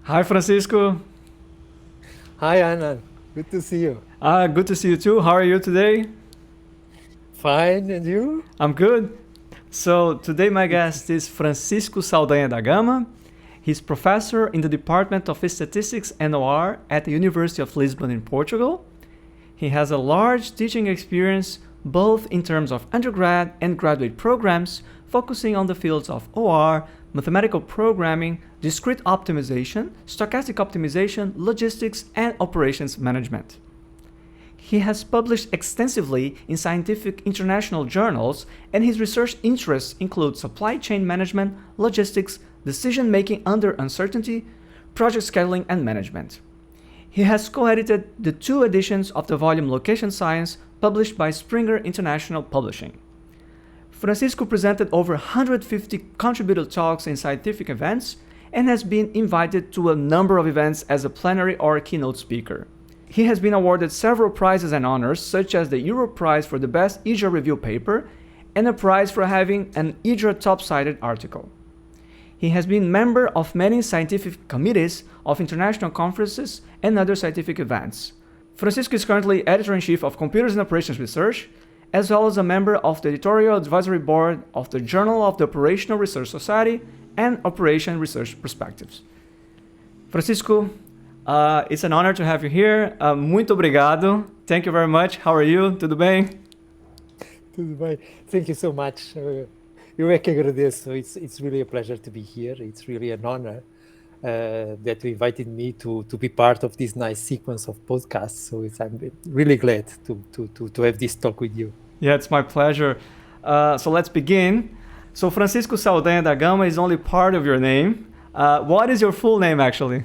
Hi, Francisco. Hi, Anna. Good to see you. Good to see you too. How are you today? Fine, and you? I'm good. So, today my Good. guest is Francisco Saldanha da Gama. He's professor in the Department of Statistics and OR at the University of Lisbon in Portugal. He has a large teaching experience both in terms of undergrad and graduate programs, focusing on the fields of OR, mathematical programming, discrete optimization, stochastic optimization, logistics, and operations management. He has published extensively in scientific international journals, and his research interests include supply chain management, logistics, decision making under uncertainty, project scheduling, and management. He has co-edited the 2 editions of the volume Location Science published by Springer International Publishing. Francisco presented over 150 contributed talks in scientific events and has been invited to a number of events as a plenary or keynote speaker. He has been awarded several prizes and honors, such as the Euro Prize for the Best EJOR Review Paper and a prize for having an EJOR top-cited article. He has been member of many scientific committees of international conferences and other scientific events. Francisco is currently editor-in-chief of Computers and Operations Research, as well as a member of the Editorial Advisory Board of the Journal of the Operational Research Society and Operation Research Perspectives. Francisco, it's an honor to have you here. Muito obrigado. Thank you very much. How are you? Tudo bem? Tudo bem. Thank you so much. Eu é que agradeço. It's really a pleasure to be here. It's really an honor that you invited me to be part of this nice sequence of podcasts. So I'm really glad to have this talk with you. Yeah, it's my pleasure. So let's begin. So Francisco Saldanha da Gama is only part of your name. What is your full name, actually?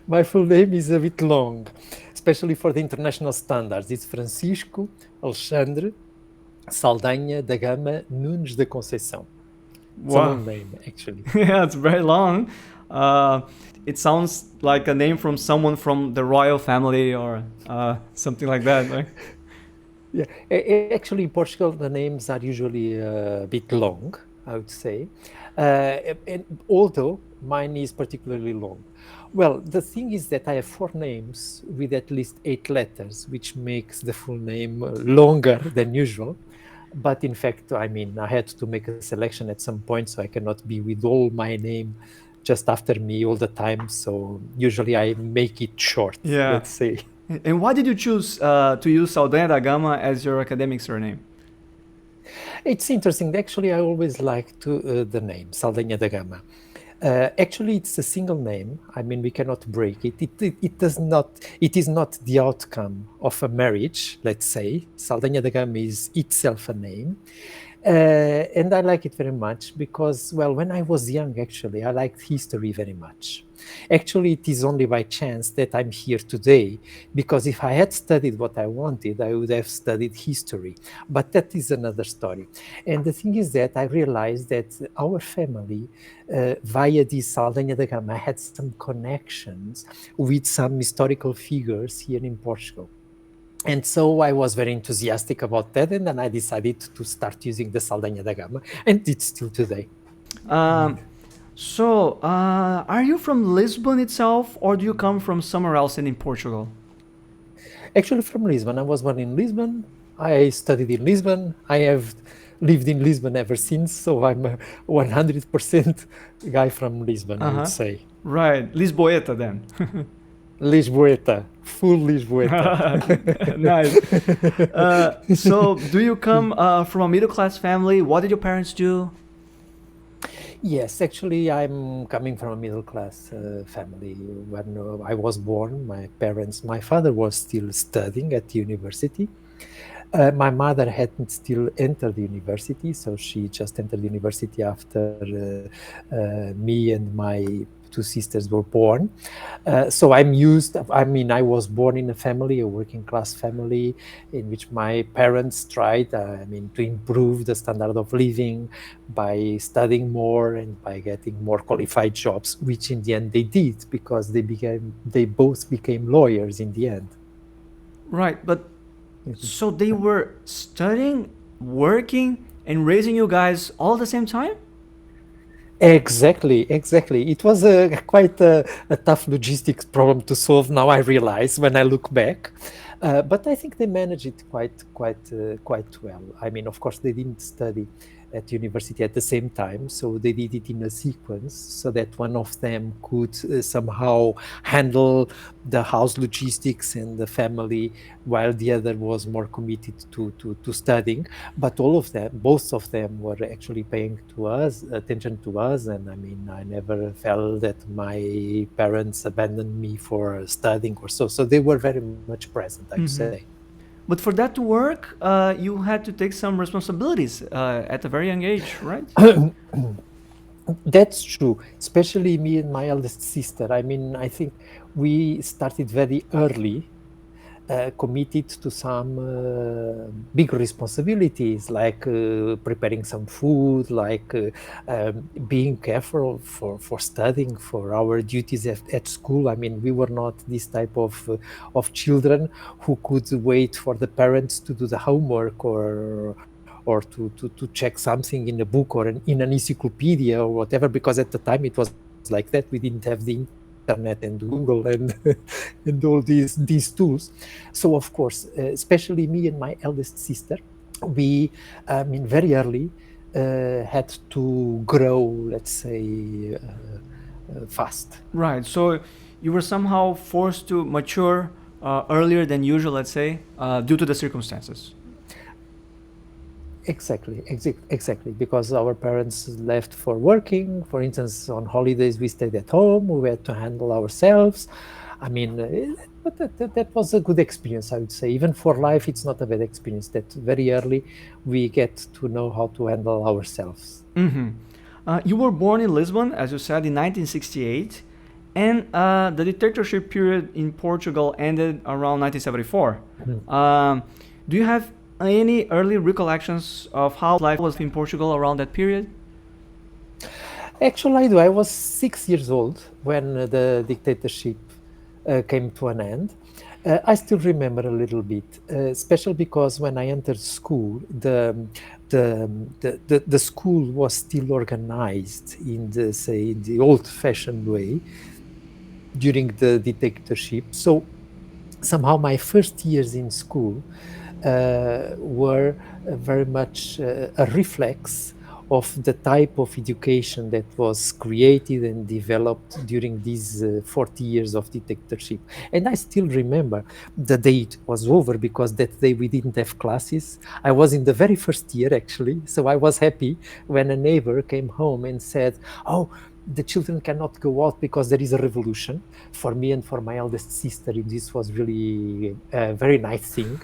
My full name is a bit long, especially for the international standards. It's Francisco Alexandre Saldanha da Gama Nunes da Conceição. It's a long name, actually. Yeah, it's very long. It sounds like a name from someone from the royal family or something like that, right? Yeah, actually, in Portugal, the names are usually a bit long, I would say. And although mine is particularly long. Well, the thing is that I have 4 names with at least 8 letters, which makes the full name longer than usual. But in fact, I mean, I had to make a selection at some point, so I cannot be with all my name just after me all the time. So usually I make it short, let's say. And why did you choose to use Saldanha da Gama as your academic surname? It's interesting. Actually, I always liked the name Saldanha da Gama. Actually, it's a single name. I mean, we cannot break it. It is not the outcome of a marriage, let's say. Saldanha da Gama is itself a name. And I like it very much because, well, when I was young, actually, I liked history very much. Actually, it is only by chance that I'm here today, because if I had studied what I wanted, I would have studied history. But that is another story. And the thing is that I realized that our family, via this Saldanha da Gama, had some connections with some historical figures here in Portugal. And so I was very enthusiastic about that, and then I decided to start using the Saldanha da Gama, and it's still today. So, are you from Lisbon itself, or do you come from somewhere else in Portugal? Actually, from Lisbon. I was born in Lisbon. I studied in Lisbon. I have lived in Lisbon ever since, so I'm a 100% guy from Lisbon, I would say. Right, Lisboeta then. Lisboeta, full Lisboeta. Nice. So, do you come from a middle-class family? What did your parents do? Yes, actually, I'm coming from a middle-class family. When I was born, my father was still studying at the university. My mother hadn't still entered the university, so she just entered the university after me and my 2 sisters were born. So I was born in a working class family, in which my parents tried, to improve the standard of living by studying more and by getting more qualified jobs, which in the end they did, because they both became lawyers in the end. Right, but so they were studying, working, and raising you guys all at the same time? Exactly. It was quite a tough logistics problem to solve. Now I realize when I look back, but I think they managed it quite well. I mean, of course, they didn't study at university at the same time, so they did it in a sequence so that one of them could somehow handle the house logistics and the family, while the other was more committed to studying. But both of them were actually paying attention to us. And I mean, I never felt that my parents abandoned me for studying or so. So they were very much present, I would say. But for that to work, you had to take some responsibilities at a very young age, right? That's true, especially me and my eldest sister. I mean, I think we started very early, committed to some big responsibilities, like preparing some food, like being careful for studying, for our duties at school. I mean, we were not this type of children who could wait for the parents to do the homework or to check something in a book or in an encyclopedia or whatever, because at the time it was like that. We didn't have the internet and Google and and all these tools. So of course, especially me and my eldest sister, we, I mean, very early had to grow, let's say, fast. Right. So you were somehow forced to mature earlier than usual, let's say, due to the circumstances. Exactly, because our parents left for working. For instance, on holidays we stayed at home, we had to handle ourselves. I mean, but that was a good experience, I would say. Even for life, it's not a bad experience that very early we get to know how to handle ourselves. You were born in Lisbon, as you said, in 1968, and the dictatorship period in Portugal ended around 1974. Do you have any early recollections of how life was in Portugal around that period? Actually, I do. I was 6 years old when the dictatorship came to an end. I still remember a little bit, especially because when I entered school, the school was still organized in the old-fashioned way during the dictatorship. So somehow my first years in school were very much a reflex of the type of education that was created and developed during these 40 years of dictatorship. And I still remember the day it was over, because that day we didn't have classes. I was in the very first year, actually, so I was happy when a neighbor came home and said, "Oh, the children cannot go out because there is a revolution." For me and for my eldest sister, this was really a very nice thing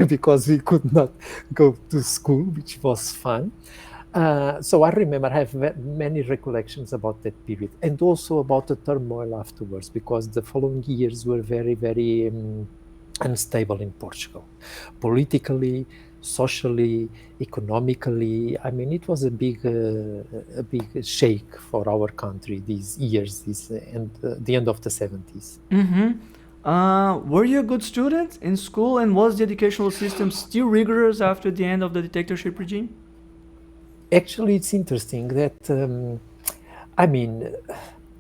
because we could not go to school, which was fun. So I remember, I have many recollections about that period, and also about the turmoil afterwards, because the following years were very, very unstable in Portugal, politically, socially, economically. I mean, it was a big shake for our country these years, and the end of the 70s. Were you a good student in school, and was the educational system still rigorous after the end of the dictatorship regime? Actually, it's interesting that, I mean,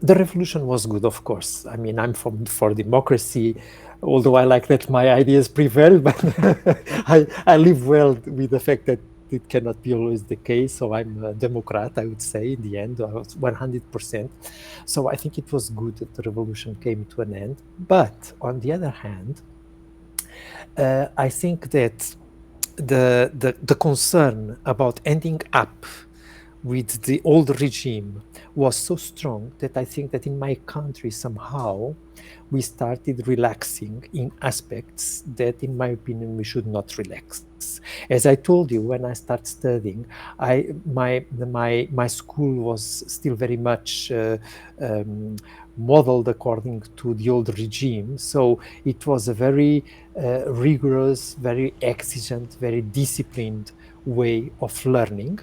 the revolution was good, of course. I mean, I'm for democracy, although I like that my ideas prevail, but I live well with the fact that it cannot be always the case. So I'm a Democrat, I would say, in the end, I was 100%. So I think it was good that the revolution came to an end. But on the other hand, I think that the concern about ending up with the old regime was so strong that I think that in my country somehow we started relaxing in aspects that, in my opinion, we should not relax. As I told you, when I started studying, my school was still very much modeled according to the old regime. So it was a very rigorous, very exigent, very disciplined way of learning.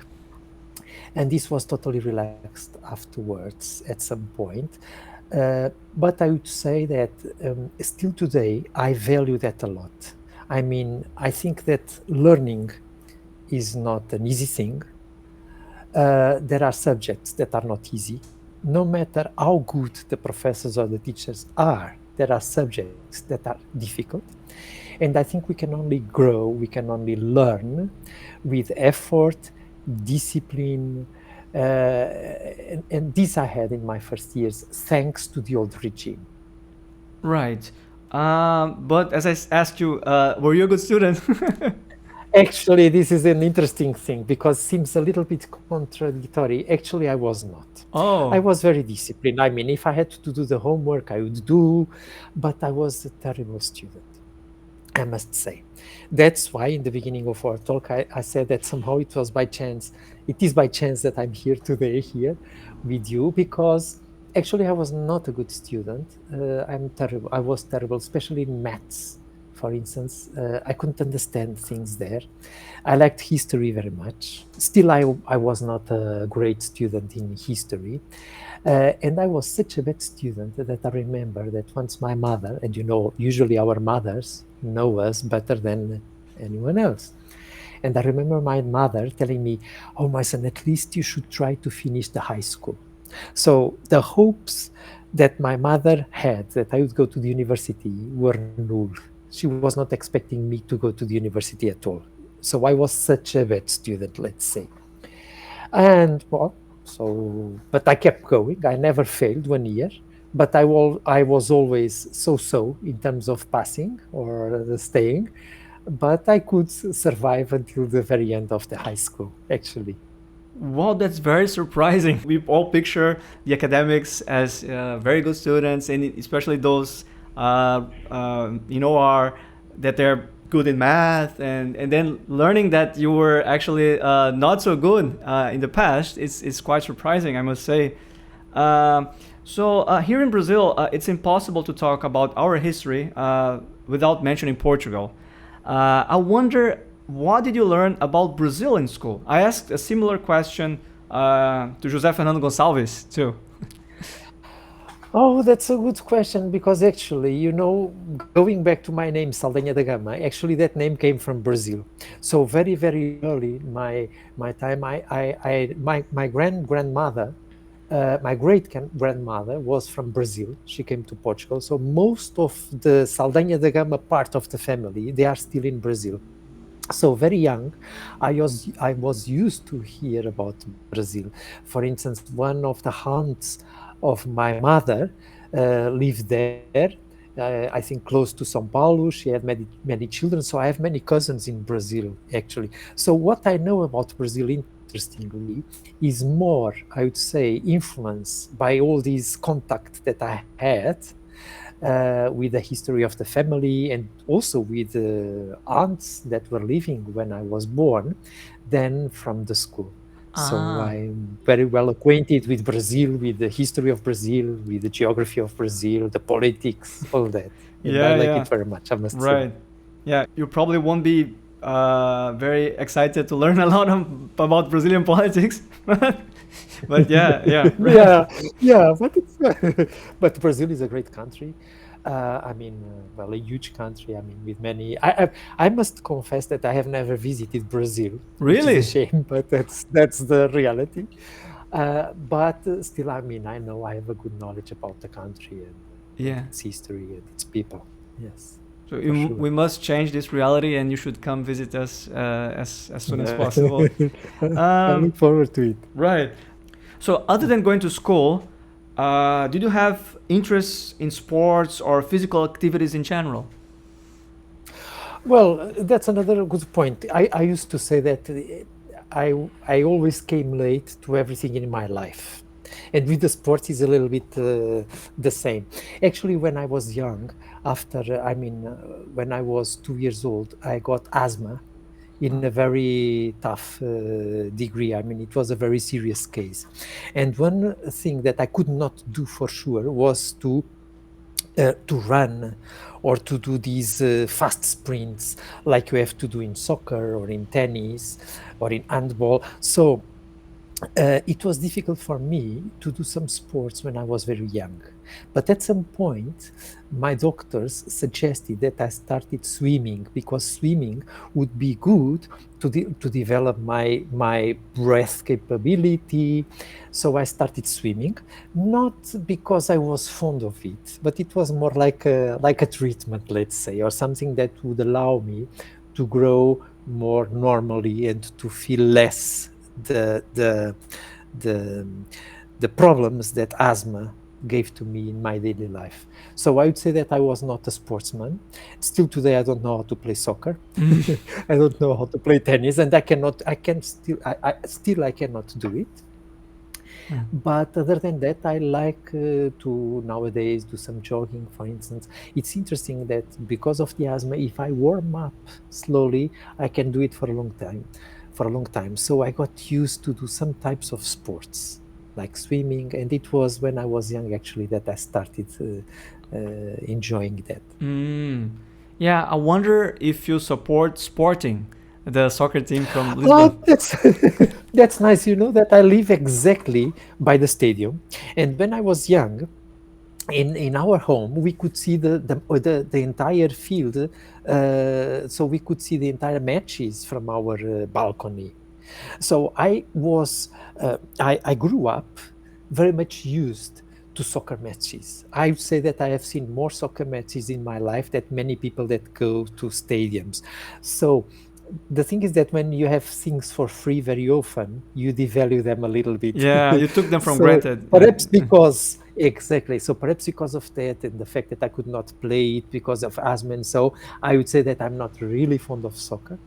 And this was totally relaxed afterwards at some point. But I would say that still today, I value that a lot. I mean, I think that learning is not an easy thing. there are subjects that are not easy. No matter how good the professors or the teachers are, there are subjects that are difficult. And I think we can only grow, we can only learn with effort, discipline, and this I had in my first years, thanks to the old regime. Right. But as I asked you, were you a good student? Actually, this is an interesting thing because it seems a little bit contradictory. Actually, I was not. Oh. I was very disciplined. I mean, if I had to do the homework, I would do, but I was a terrible student, I must say. That's why in the beginning of our talk, I said that somehow it was by chance. It is by chance that I'm here today here with you, because actually I was not a good student. I'm terrible. I was terrible, especially in maths. For instance, I couldn't understand things there. I liked history very much. Still, I was not a great student in history. And I was such a bad student that I remember that once my mother, and you know, usually our mothers know us better than anyone else. And I remember my mother telling me, "Oh, my son, at least you should try to finish the high school." So the hopes that my mother had that I would go to the university were null. She was not expecting me to go to the university at all. So I was such a bad student, let's say. And well, but I kept going. I never failed 1 year, but I was always so-so in terms of passing or staying, but I could survive until the very end of the high school, actually. Wow, that's very surprising. We all picture the academics as very good students, and especially those are that they're good in math, and then learning that you were actually not so good in the past is quite surprising, I must say. So here in Brazil, it's impossible to talk about our history without mentioning Portugal. I wonder, what did you learn about Brazil in school? I asked a similar question to José Fernando Gonçalves too. Oh, that's a good question, because actually, going back to my name, Saldanha da Gama, actually that name came from Brazil. So very, very early in my time, my grandmother, my great-grandmother was from Brazil. She came to Portugal. So most of the Saldanha da Gama part of the family, they are still in Brazil. So very young, I was used to hear about Brazil. For instance, one of the aunts of my mother lived there, I think close to São Paulo. She had many children, so I have many cousins in Brazil, actually. So what I know about Brazil, interestingly, is more, I would say, influenced by all these contacts that I had with the history of the family, and also with aunts that were living when I was born, than from the school. So I'm very well acquainted with Brazil, with the history of Brazil, with the geography of Brazil, the politics, all that. And I like it very much, I must say. Right. Yeah, you probably won't be very excited to learn a lot about Brazilian politics, but yeah. But Brazil is a great country. I mean, well, a huge country. I mean, with many. I must confess that I have never visited Brazil. Really? Which is a shame, but that's the reality. But still, I mean, I know I have a good knowledge about the country and its history and its people. Yes. So we must change this reality, and you should come visit us as soon as possible. I look forward to it. Right. So other than going to school, did you have interests in sports or physical activities in general? Well, that's another good point. I used to say that I always came late to everything in my life. And with the sports is a little bit the same. Actually, when I was young, when I was 2 years old, I got asthma in a very tough degree. I mean, it was a very serious case. And one thing that I could not do for sure was to run or to do these fast sprints like you have to do in soccer or in tennis or in handball. So it was difficult for me to do some sports when I was very young. But at some point, my doctors suggested that I started swimming because swimming would be good to develop my breath capability. So I started swimming, not because I was fond of it, but it was more like a treatment, let's say, or something that would allow me to grow more normally and to feel less the problems that asthma gave to me in my daily life. So I would say that I was not a sportsman. Still today, I don't know how to play soccer. I don't know how to play tennis, and I cannot do it. But other than that, I like to nowadays do some jogging, for instance. It's interesting that because of the asthma, if I warm up slowly, I can do it for a long time. So I got used to do some types of sports like swimming, and it was when I was young actually that I started enjoying that. Yeah, I wonder if you support Sporting, the soccer team from Lisbon. Oh, that's nice. You know that I live exactly by the stadium, and when I was young, in our home we could see the entire field, so we could see the entire matches from our balcony. So I grew up very much used to soccer matches. I would say that I have seen more soccer matches in my life than many people that go to stadiums. So the thing is that when you have things for free very often, you devalue them a little bit. Yeah, you took them from So granted. perhaps because exactly. So perhaps because of that and the fact that I could not play it because of asthma, and so I would say that I'm not really fond of soccer.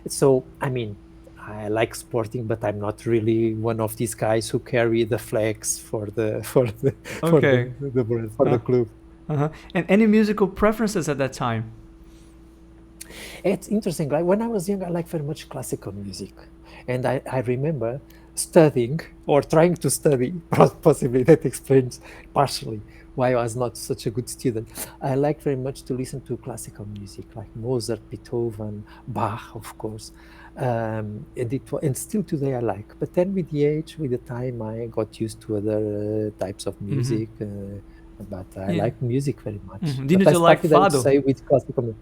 So I mean, I like sporting, but I'm not really one of these guys who carry the flags for the Okay. for the club. And any musical preferences at that time? It's interesting. Like when I was young, I liked very much classical music, and I remember studying or trying to study. Possibly that explains partially why I was not such a good student. I liked very much to listen to classical music, like Mozart, Beethoven, Bach, of course. And still today I like. But then with the age, with the time, I got used to other types of music. But I like music very much. Didn't But I you like started, I would fado? say, with classical music.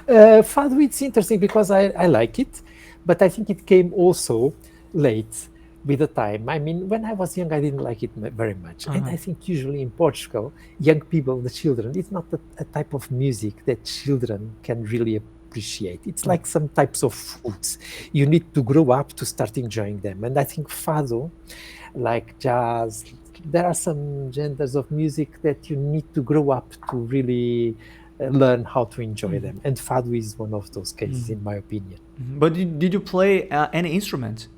Fado, it's interesting because I like it, but I think it came also late with the time. I mean, when I was young, I didn't like it very much. And I think usually in Portugal, young people, the children, it's not a type of music that children can really appreciate. It's like some types of foods. You need to grow up to start enjoying them. And I think fado, like jazz, there are some genders of music that you need to grow up to really learn how to enjoy them. And fado is one of those cases, in my opinion. But did you play any instrument?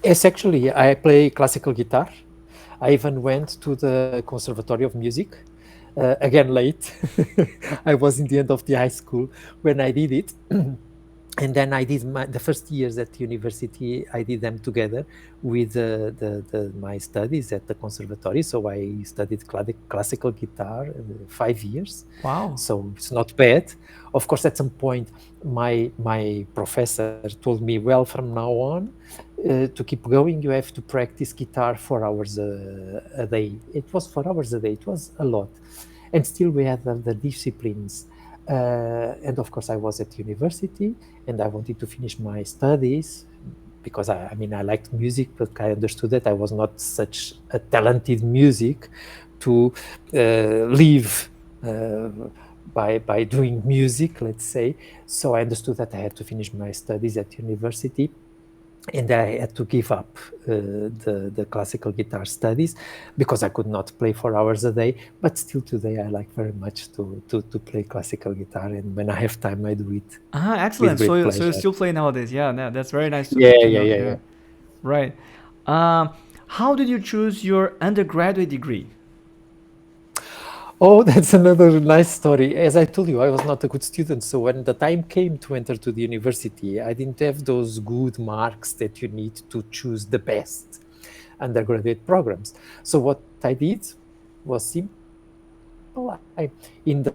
Yes, actually, I play classical guitar. I even went to the Conservatory of Music. Again, late. I was in the end of the high school when I did it. And then I did the first years at university, I did them together with my studies at the conservatory. So I studied classical guitar 5 years. Wow. So it's not bad. Of course, at some point, my professor told me, well, from now on, to keep going, you have to practice guitar 4 hours a day. It was 4 hours a day. It was a lot. And still we had the disciplines. And of course, I was at university and I wanted to finish my studies because I liked music, but I understood that I was not such a talented music to live by doing music, let's say. So I understood that I had to finish my studies at university. And I had to give up the classical guitar studies because I could not play 4 hours a day. But still today, I like very much to play classical guitar. And when I have time, I do it. Excellent. With great So you pleasure. still play nowadays? Yeah, that's very nice to Yeah. know. Right. How did you choose your undergraduate degree? Oh, that's another nice story. As I told you, I was not a good student. So when the time came to enter to the university, I didn't have those good marks that you need to choose the best undergraduate programs. So what I did was simple. In the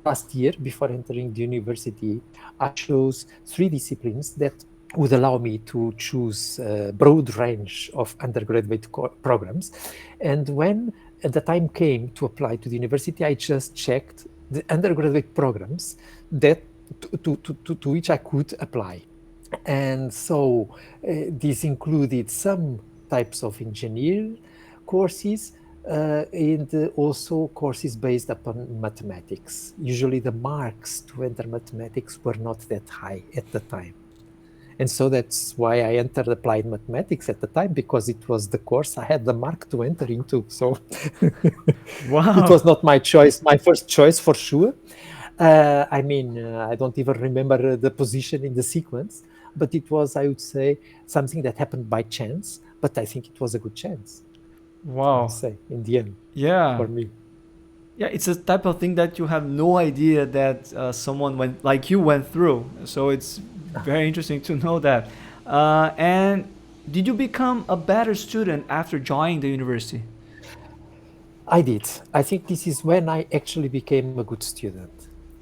last year, before entering the university, I chose 3 disciplines that would allow me to choose a broad range of undergraduate programs. And when the time came to apply to the university, I just checked the undergraduate programs that to which I could apply. And so this included some types of engineering courses and also courses based upon mathematics. Usually the marks to enter mathematics were not that high at the time. And so that's why I entered applied mathematics at the time, because it was the course I had the mark to enter into. So Wow. it was not my choice, my first choice for sure. I don't even remember the position in the sequence, but it was, I would say, something that happened by chance, but I think it was a good chance, I Wow. would say, in the end, Yeah. for me. Yeah, it's a type of thing that you have no idea that someone like you went through. So it's very interesting to know that. And did you become a better student after joining the university? I did. I think this is when I actually became a good student.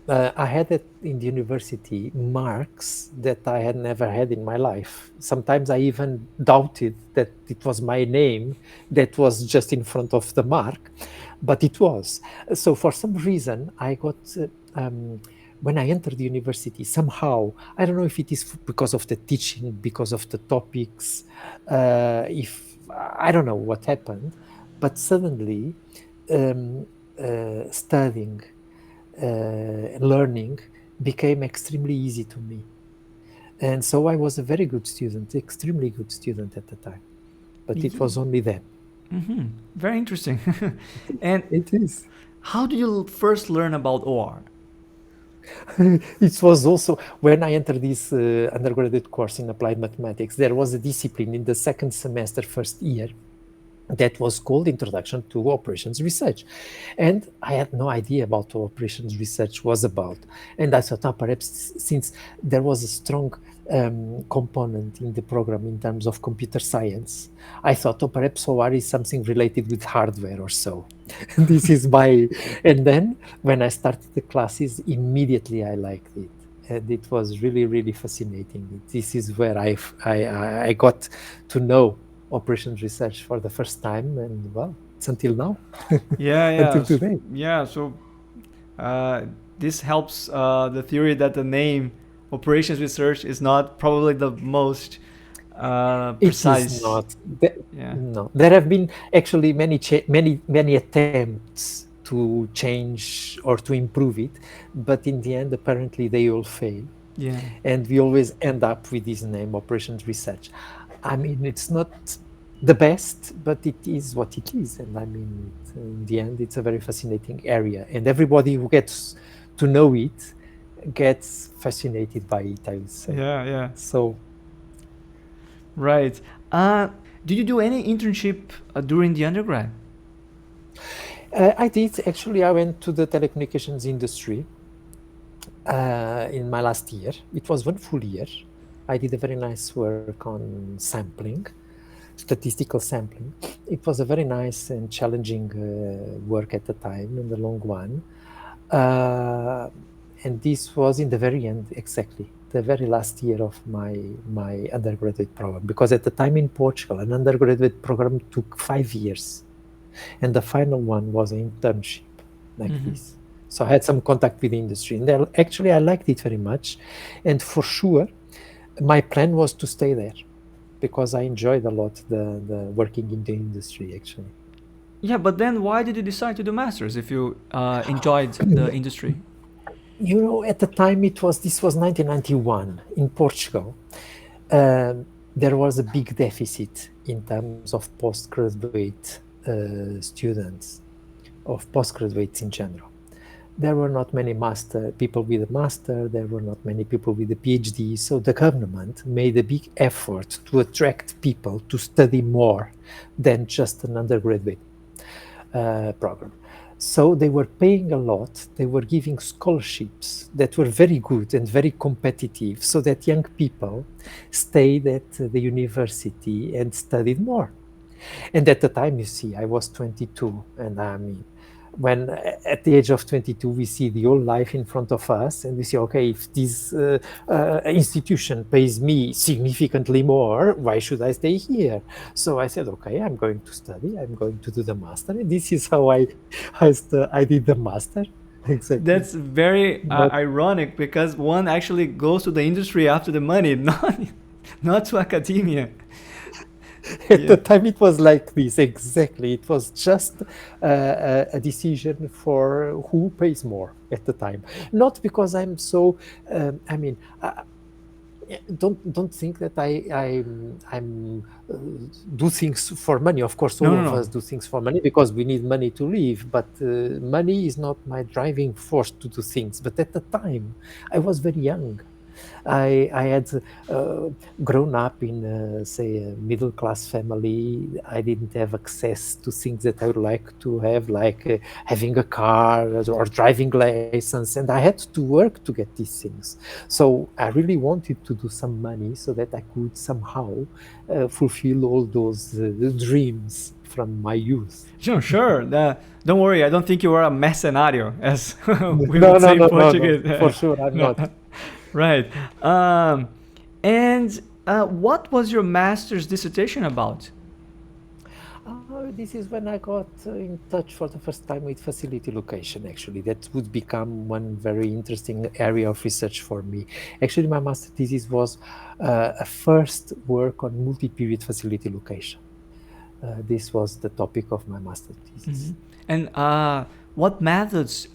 I had in the university marks that I had never had in my life. Sometimes I even doubted that it was my name that was just in front of the mark, but it was. So for some reason, I got, when I entered the university, somehow, I don't know if it is because of the teaching, because of the topics, I don't know what happened, but suddenly studying, learning became extremely easy to me. And so I was a very good student, extremely good student at the time. But it was only then. Mm-hmm. Very interesting. And it is. How did you first learn about OR? It was also when I entered this undergraduate course in applied mathematics, there was a discipline in the second semester, first year, that was called Introduction to Operations Research. And I had no idea about what operations research was about. And I thought, perhaps since there was a strong component in the program in terms of computer science, I thought, perhaps OR is something related with hardware or so. This is my, and then when I started the classes, immediately I liked it. And it was really, really fascinating. This is where I got to know operations research for the first time, and well, it's until now. Until today. Yeah, so this helps the theory that the name operations research is not probably the most precise. It is not. No, there have been actually many attempts to change or to improve it, but in the end, apparently they all fail. Yeah. And we always end up with this name, operations research. I mean, it's not the best, but it is what it is. And I mean, in the end, it's a very fascinating area. And everybody who gets to know it gets fascinated by it, I would say. Yeah. So. Right. Did you do any internship during the undergrad? I did. Actually, I went to the telecommunications industry in my last year. It was one full year. I did a very nice work on sampling, statistical sampling. It was a very nice and challenging work at the time, in the long one. And this was in the very end, exactly, the very last year of my undergraduate program. Because at the time in Portugal, an undergraduate program took 5 years. And the final one was an internship like this. So I had some contact with the industry. And actually, I liked it very much. And for sure, my plan was to stay there, because I enjoyed a lot the working in the industry, actually. Yeah, but then why did you decide to do masters if you enjoyed the industry? You know, at the time this was 1991 in Portugal. There was a big deficit in terms of postgraduate students, of postgraduates in general. There were not many people with a master, there were not many people with a PhD, so the government made a big effort to attract people to study more than just an undergraduate program. So they were paying a lot, they were giving scholarships that were very good and very competitive, so that young people stayed at the university and studied more. And at the time, you see, I was 22, and I mean, when at the age of 22 we see the whole life in front of us, and we say, okay, if this institution pays me significantly more, why should I stay here? So I said, okay, I'm going to study, I'm going to do the master, and this is how I did the master. Exactly. That's very But ironic, because one actually goes to the industry after the money, not to academia. at the time it was like this, exactly. It was just a decision for who pays more at the time. Not because I'm so, don't think that I'm do things for money. Of course, all of us do things for money because we need money to live. But money is not my driving force to do things. But at the time, I was very young. I had grown up in, say, a middle-class family. I didn't have access to things that I would like to have, like having a car or driving license, and I had to work to get these things. So I really wanted to do some money so that I could somehow fulfill all those dreams from my youth. Sure. Don't worry, I don't think you are a mercenario, as we No, would no, say in no, no, Portuguese. no. For sure, I'm not. Right. And what was your master's dissertation about? This is when I got in touch for the first time with facility location, actually. That would become one very interesting area of research for me. Actually, my master thesis was a first work on multi-period facility location. This was the topic of my master thesis. And what methods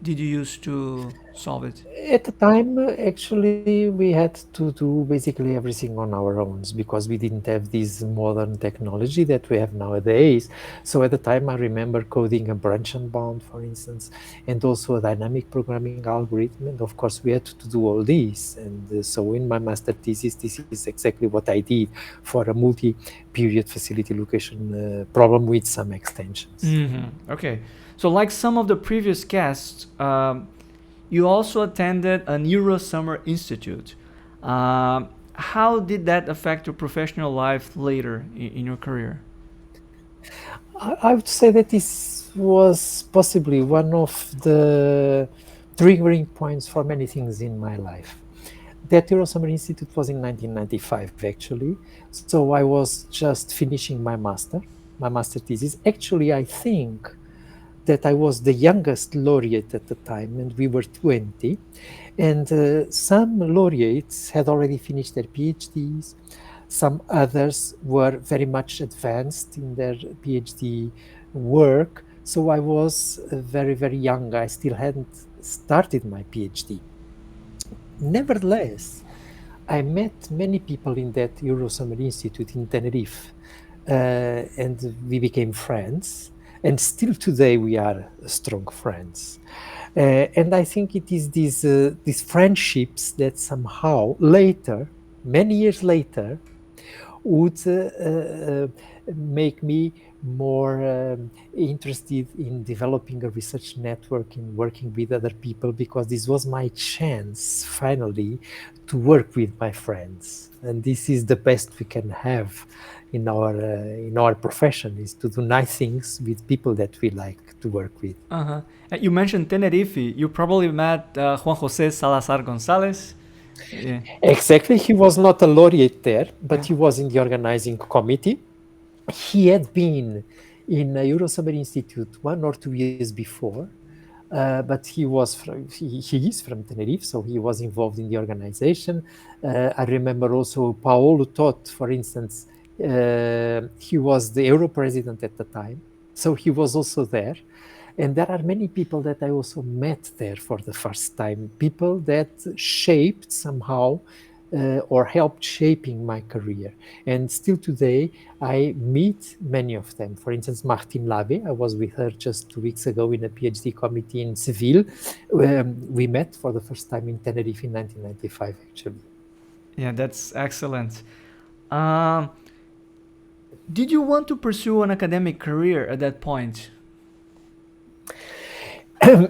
did you use to solve it? At the time, actually, we had to do basically everything on our own because we didn't have this modern technology that we have nowadays. So at the time, I remember coding a branch and bound, for instance, and also a dynamic programming algorithm. And of course, we had to do all this. And so in my master thesis, this is exactly what I did for a multi-period facility location problem with some extensions. Okay. So like some of the previous guests, you also attended an Euro Summer Institute. How did that affect your professional life later in your career? I would say that this was possibly one of the triggering points for many things in my life. That Euro Summer Institute was in 1995, actually. So I was just finishing my master thesis. Actually, I think that I was the youngest laureate at the time, and we were 20. And some laureates had already finished their PhDs. Some others were very much advanced in their PhD work. So I was very, very young. I still hadn't started my PhD. Nevertheless, I met many people in that Euro Summer Institute in Tenerife, and we became friends. And still today we are strong friends. And I think it is these friendships that somehow later, many years later, would make me more interested in developing a research network and working with other people, because this was my chance finally to work with my friends. And this is the best we can have in our profession, is to do nice things with people that we like to work with. You mentioned Tenerife. You probably met Juan José Salazar González. Yeah. Exactly. He was not a laureate there, but he was in the organizing committee. He had been in Euro Summer Institute 1 or 2 years before, but he is from Tenerife, so he was involved in the organization. I remember also Paolo Tot, for instance. He was the Euro president at the time, so he was also there. And there are many people that I also met there for the first time, people that shaped somehow or helped shaping my career. And still today, I meet many of them. For instance, Martine Labe, I was with her just 2 weeks ago in a PhD committee in Seville. We met for the first time in Tenerife in 1995, actually. Yeah, that's excellent. Did you want to pursue an academic career at that point?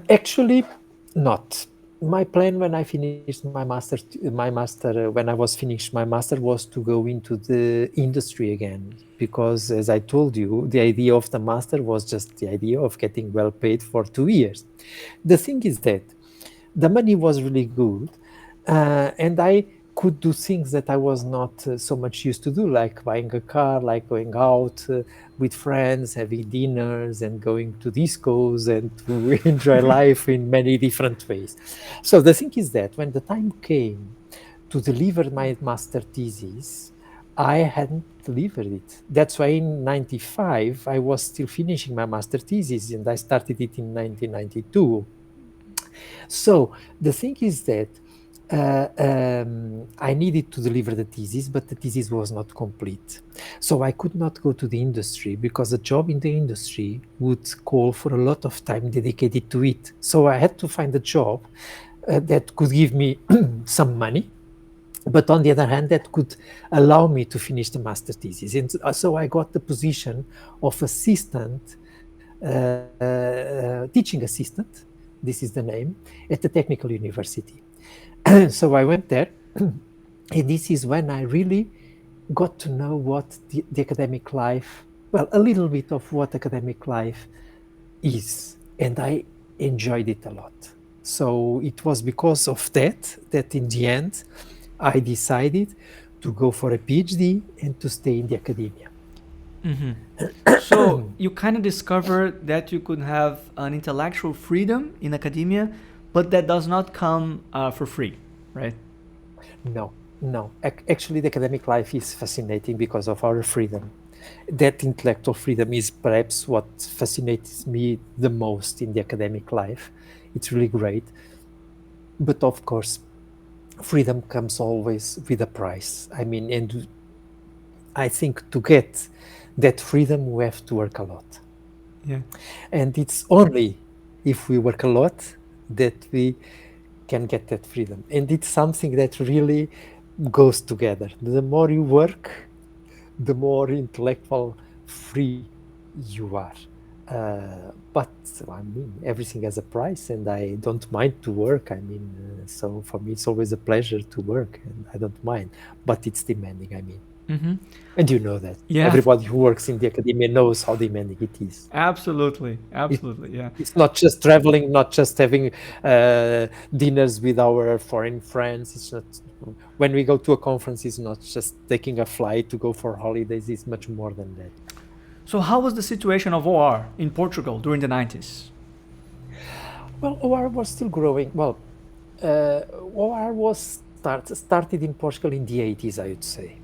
Actually, not. my plan when I finished my master, when I was finished my master, was to go into the industry again, because as I told you, the idea of the master was just the idea of getting well paid for 2 years. The thing is that the money was really good, and I could do things that I was not so much used to do, like buying a car, like going out with friends, having dinners, and going to discos, and to enjoy life in many different ways. So the thing is that when the time came to deliver my master thesis, I hadn't delivered it. That's why in 95, I was still finishing my master thesis, and I started it in 1992. So the thing is that I needed to deliver the thesis, but the thesis was not complete. So I could not go to the industry, because a job in the industry would call for a lot of time dedicated to it. So I had to find a job that could give me some money, but on the other hand, that could allow me to finish the master thesis. And so I got the position of assistant, teaching assistant, this is the name, at the technical university. So I went there, and this is when I really got to know what the academic life, well, a little bit of what academic life is, and I enjoyed it a lot. So it was because of that in the end, I decided to go for a PhD and to stay in the academia. So you kind of discovered that you could have an intellectual freedom in academia, but that does not come for free, right? No. Actually, the academic life is fascinating because of our freedom. That intellectual freedom is perhaps what fascinates me the most in the academic life. It's really great. But of course, freedom comes always with a price. I mean, and I think to get that freedom, we have to work a lot. Yeah. And it's only if we work a lot that we can get that freedom. And it's something that really goes together. The more you work, the more intellectual free you are. But I mean, everything has a price, and I don't mind to work. I mean, so for me, it's always a pleasure to work, and I don't mind. But it's demanding, I mean. And you know that. Yeah. Everybody who works in the academia knows how demanding it is. Absolutely, yeah. It's not just traveling, not just having dinners with our foreign friends. It's not, when we go to a conference, it's not just taking a flight to go for holidays. It's much more than that. So how was the situation of OR in Portugal during the 90s? Well, OR was still growing. Well, OR was started in Portugal in the 80s, I would say.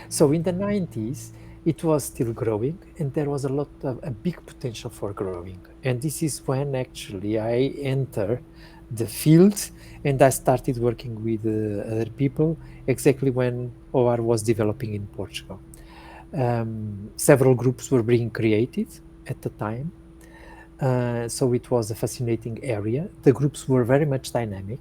So in the 90s, it was still growing, and there was a big potential for growing. And this is when actually I entered the field, and I started working with other people exactly when OR was developing in Portugal. Several groups were being created at the time. So it was a fascinating area. The groups were very much dynamic,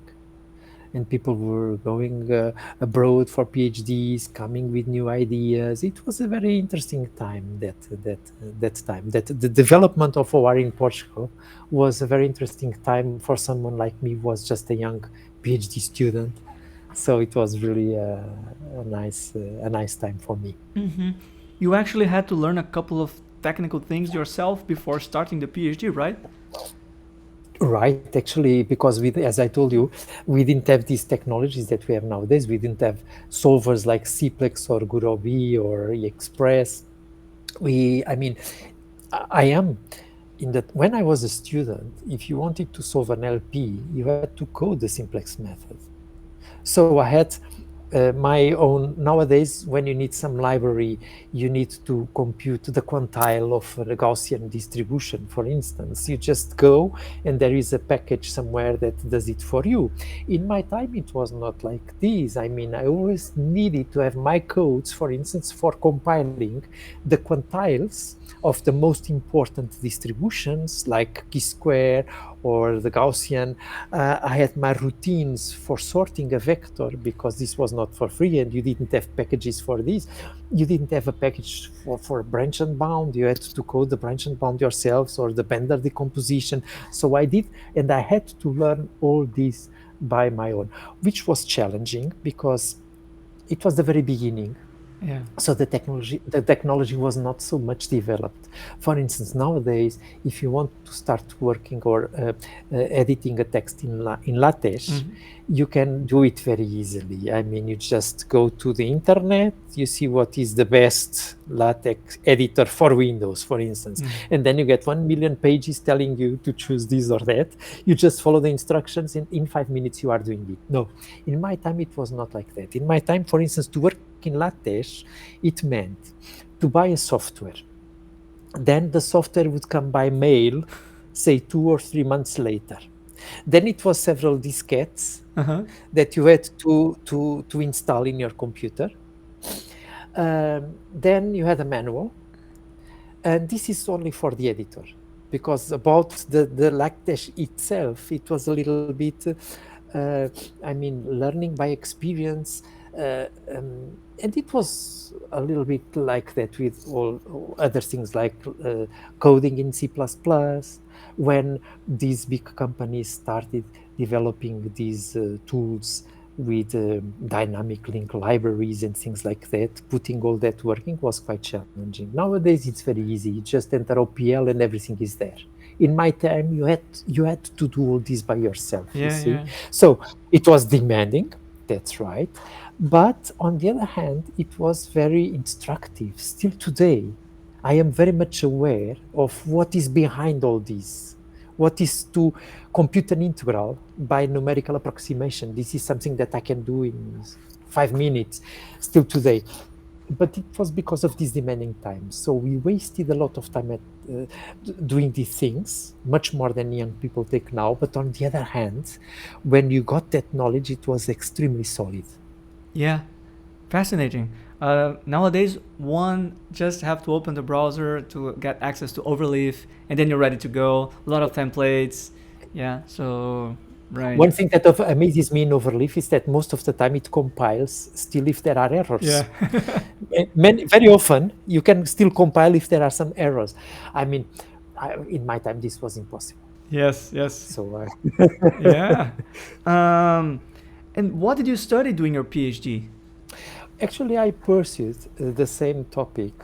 and people were going abroad for PhDs, coming with new ideas. It was a very interesting time. That time, that the development of OR in Portugal was a very interesting time for someone like me, who was just a young PhD student. So it was really a nice time for me. You actually had to learn a couple of technical things yourself before starting the PhD, right? Right, actually, because as I told you, we didn't have these technologies that we have nowadays. We didn't have solvers like Cplex or Gurobi or Express. I am in that when I was a student, if you wanted to solve an LP, you had to code the simplex method. So I had my own. Nowadays, when you need some library, you need to compute the quantile of a Gaussian distribution, for instance. You just go, and there is a package somewhere that does it for you. In my time, it was not like this. I mean, I always needed to have my codes, for instance, for compiling the quantiles of the most important distributions, like chi-square or the Gaussian. I had my routines for sorting a vector, because this was not for free, and you didn't have packages for this. You didn't have a package for branch and bound. You had to code the branch and bound yourselves, or the Bender decomposition. So I did, and I had to learn all these by my own, which was challenging because it was the very beginning. Yeah. So the technology was not so much developed. For instance, nowadays, if you want to start working or editing a text in LaTeX, you can do it very easily. I mean, you just go to the internet, you see what is the best LaTeX editor for Windows, for instance, and then you get 1 million pages telling you to choose this or that. You just follow the instructions, and in 5 minutes you are doing it. No, in my time it was not like that. In my time, for instance, to work in LaTeX, it meant to buy a software. Then the software would come by mail, say 2 or 3 months later. Then it was several diskettes that you had to install in your computer. Then you had a manual. And this is only for the editor, because about the LaTeX itself, it was a little bit, learning by experience. And it was a little bit like that with all other things like coding in C++, when these big companies started developing these tools with dynamic link libraries and things like that. Putting all that working was quite challenging. Nowadays, it's very easy. You just enter OPL and everything is there. In my time, you had to do all this by yourself, you see? Yeah. So it was demanding, that's right. But on the other hand, it was very instructive. Still today, I am very much aware of what is behind all this. What is to compute an integral by numerical approximation. This is something that I can do in 5 minutes, still today. But it was because of this demanding time. So we wasted a lot of time at doing these things, much more than young people take now. But on the other hand, when you got that knowledge, it was extremely solid. Yeah, fascinating. Nowadays, one just have to open the browser to get access to Overleaf, and then you're ready to go. A lot of templates. Yeah, so right. One thing that amazes me in Overleaf is that most of the time it compiles still if there are errors. Yeah. Very often you can still compile if there are some errors. I mean, in my time this was impossible. Yes. So yeah. And what did you study doing your PhD? Actually, I pursued the same topic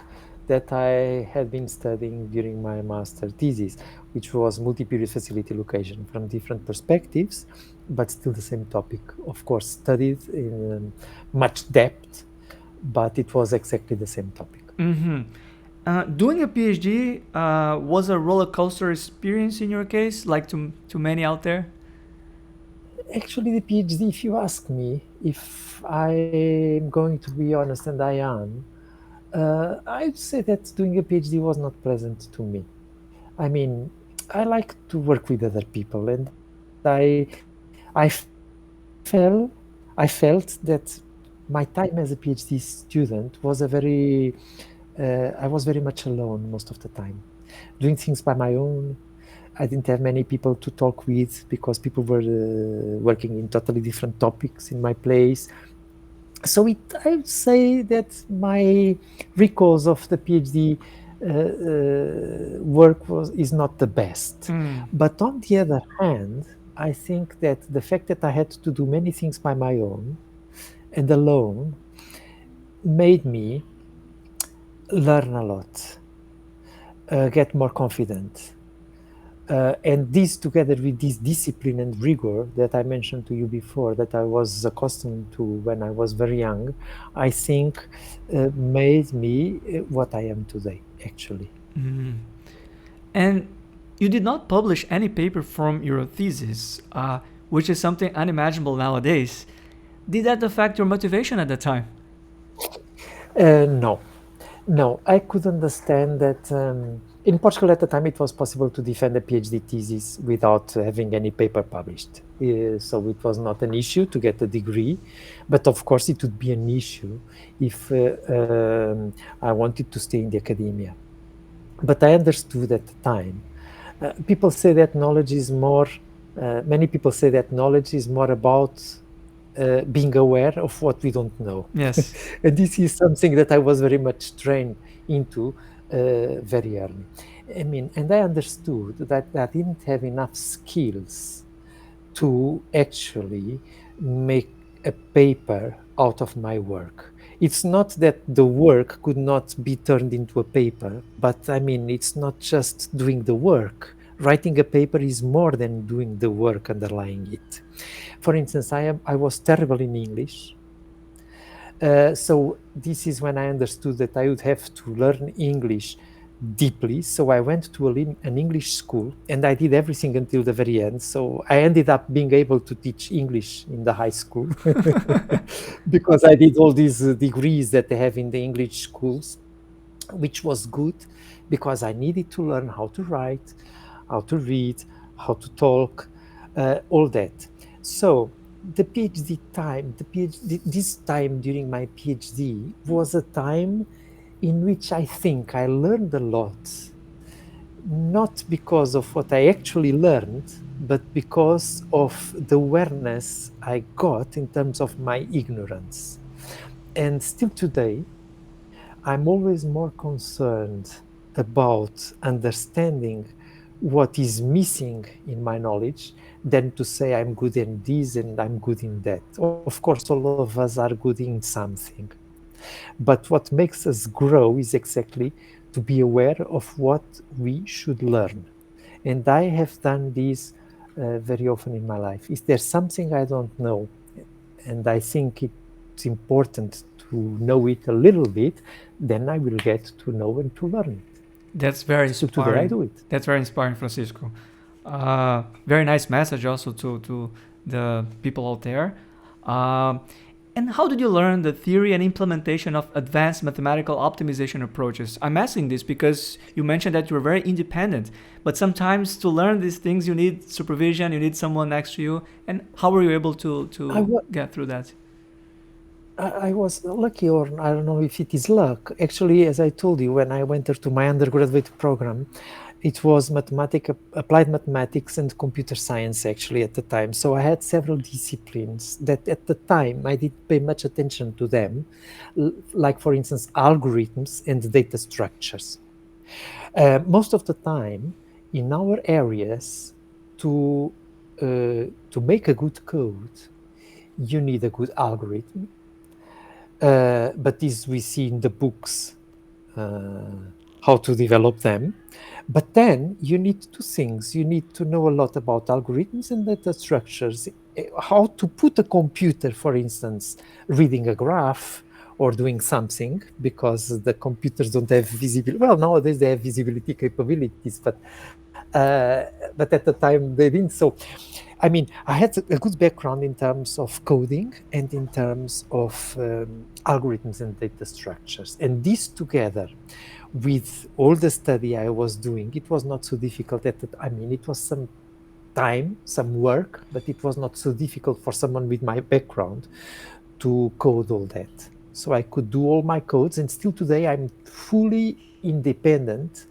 that I had been studying during my master thesis, which was multi-period facility location from different perspectives, but still the same topic. Of course, studied in much depth, but it was exactly the same topic. Doing a PhD was a roller coaster experience in your case, like to many out there? Actually, the PhD, if you ask me, if I'm going to be honest, and I am, I'd say that doing a PhD was not pleasant to me. I mean, I like to work with other people, and I felt that my time as a PhD student was I was very much alone most of the time, doing things by my own. I didn't have many people to talk with because people were working in totally different topics in my place. So I would say that my recalls of the PhD work is not the best. But on the other hand, I think that the fact that I had to do many things by my own and alone made me learn a lot, get more confident. And this, together with this discipline and rigor that I mentioned to you before, that I was accustomed to when I was very young, I think made me what I am today, actually. And you did not publish any paper from your thesis, which is something unimaginable nowadays. Did that affect your motivation at the time? No, I could understand that. In Portugal at the time, it was possible to defend a PhD thesis without having any paper published. So it was not an issue to get a degree, but of course it would be an issue if I wanted to stay in the academia. But I understood at the time. People say that knowledge is more, many people say that knowledge is more about being aware of what we don't know. Yes. And this is something that I was very much trained into very early. I mean, and I understood that I didn't have enough skills to actually make a paper out of my work. It's not that the work could not be turned into a paper, but I mean, it's not just doing the work. Writing a paper is more than doing the work underlying it. For instance, I was terrible in English. So this is when I understood that I would have to learn English deeply. So I went to an English school, and I did everything until the very end. So I ended up being able to teach English in the high school because I did all these degrees that they have in the English schools, which was good because I needed to learn how to write, how to read, how to talk, all that. So the PhD time, this time during my PhD was a time in which I think I learned a lot, not because of what I actually learned, but because of the awareness I got in terms of my ignorance. And still today, I'm always more concerned about understanding what is missing in my knowledge than to say I'm good in this and I'm good in that. Of course, all of us are good in something. But what makes us grow is exactly to be aware of what we should learn. And I have done this very often in my life. Is there something I don't know? And I think it's important to know it a little bit, then I will get to know and to learn it. That's very So inspiring. today I do it. That's very inspiring, Francisco. Very nice message also to the people out there. And how did you learn the theory and implementation of advanced mathematical optimization approaches? I'm asking this because you mentioned that you're very independent, but sometimes to learn these things you need supervision, you need someone next to you. And how were you able to get through that? I was lucky, or I don't know if it is luck. Actually, as I told you, when I went there to my undergraduate program, it was applied mathematics and computer science actually at the time. So I had several disciplines that at the time I didn't pay much attention to them, like for instance, algorithms and data structures. Most of the time in our areas, to make a good code, you need a good algorithm. But this we see in the books, how to develop them. But then you need two things. You need to know a lot about algorithms and data structures, how to put a computer, for instance, reading a graph or doing something, because the computers don't have visibility. Well, nowadays they have visibility capabilities, but at the time they didn't. So, I mean, I had a good background in terms of coding and in terms of algorithms and data structures. And these together with all the study I was doing, it was not so difficult I mean, it was some time, some work, but it was not so difficult for someone with my background to code all that. So I could do all my codes, and still today I'm fully independent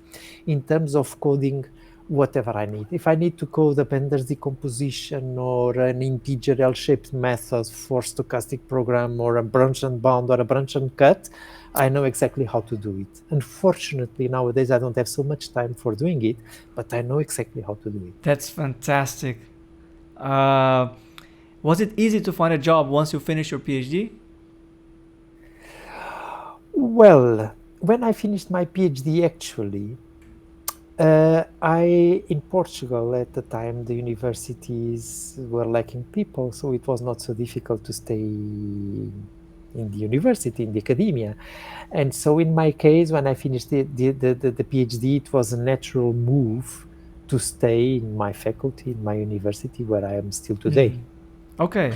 in terms of coding whatever I need. If I need to code a Bender's decomposition or an integer L-shaped method for stochastic program or a branch and bound or a branch and cut, I know exactly how to do it. Unfortunately, nowadays I don't have so much time for doing it, but I know exactly how to do it. That's fantastic. Was it easy to find a job once you finished your PhD? Well, when I finished my PhD, actually, in Portugal at the time, the universities were lacking people, so it was not so difficult to stay in the university, in the academia. And so in my case, when I finished the PhD, it was a natural move to stay in my faculty, in my university, where I am still today. Okay.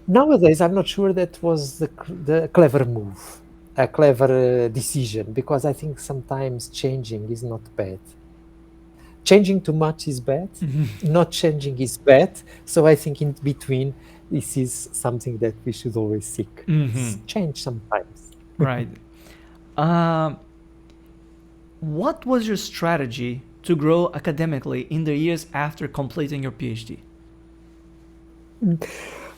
Nowadays, I'm not sure that was the clever move, a clever decision, because I think sometimes changing is not bad. Changing too much is bad. Not changing is bad. So I think in between, this is something that we should always seek. Change sometimes. Right. What was your strategy to grow academically in the years after completing your PhD?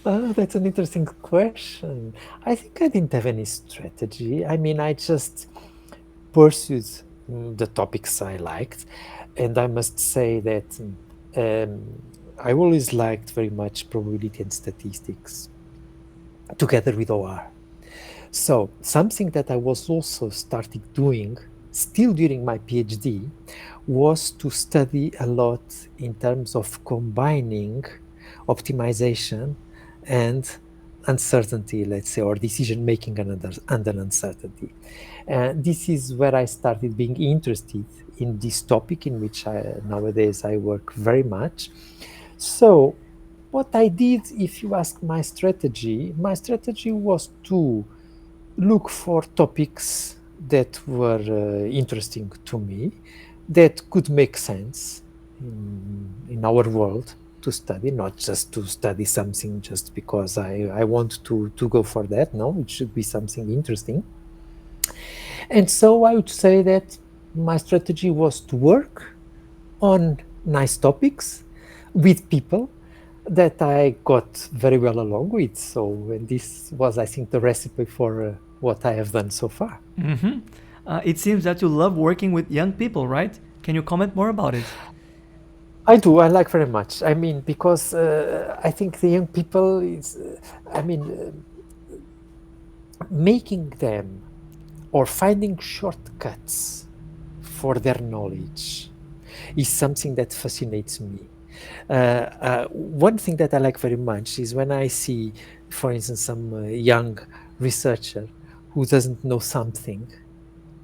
That's an interesting question. I think I didn't have any strategy. I mean, I just pursued the topics I liked. And I must say that I always liked very much probability and statistics together with OR. So something that I was also starting doing still during my PhD was to study a lot in terms of combining optimization and uncertainty, let's say, or decision making under uncertainty. This is where I started being interested in this topic, in which nowadays I work very much. So what I did, if you ask my strategy was to look for topics that were interesting to me, that could make sense in our world to study, not just to study something just because I want to go for that. No, it should be something interesting. And so I would say that my strategy was to work on nice topics with people that I got very well along with. So, and this was, I think, the recipe for what I have done so far. Mm-hmm. It seems that you love working with young people, right? Can you comment more about it? I do. I like very much. I mean, because I think the young people is, making them or finding shortcuts for their knowledge is something that fascinates me. One thing that I like very much is when I see, for instance, some young researcher who doesn't know something,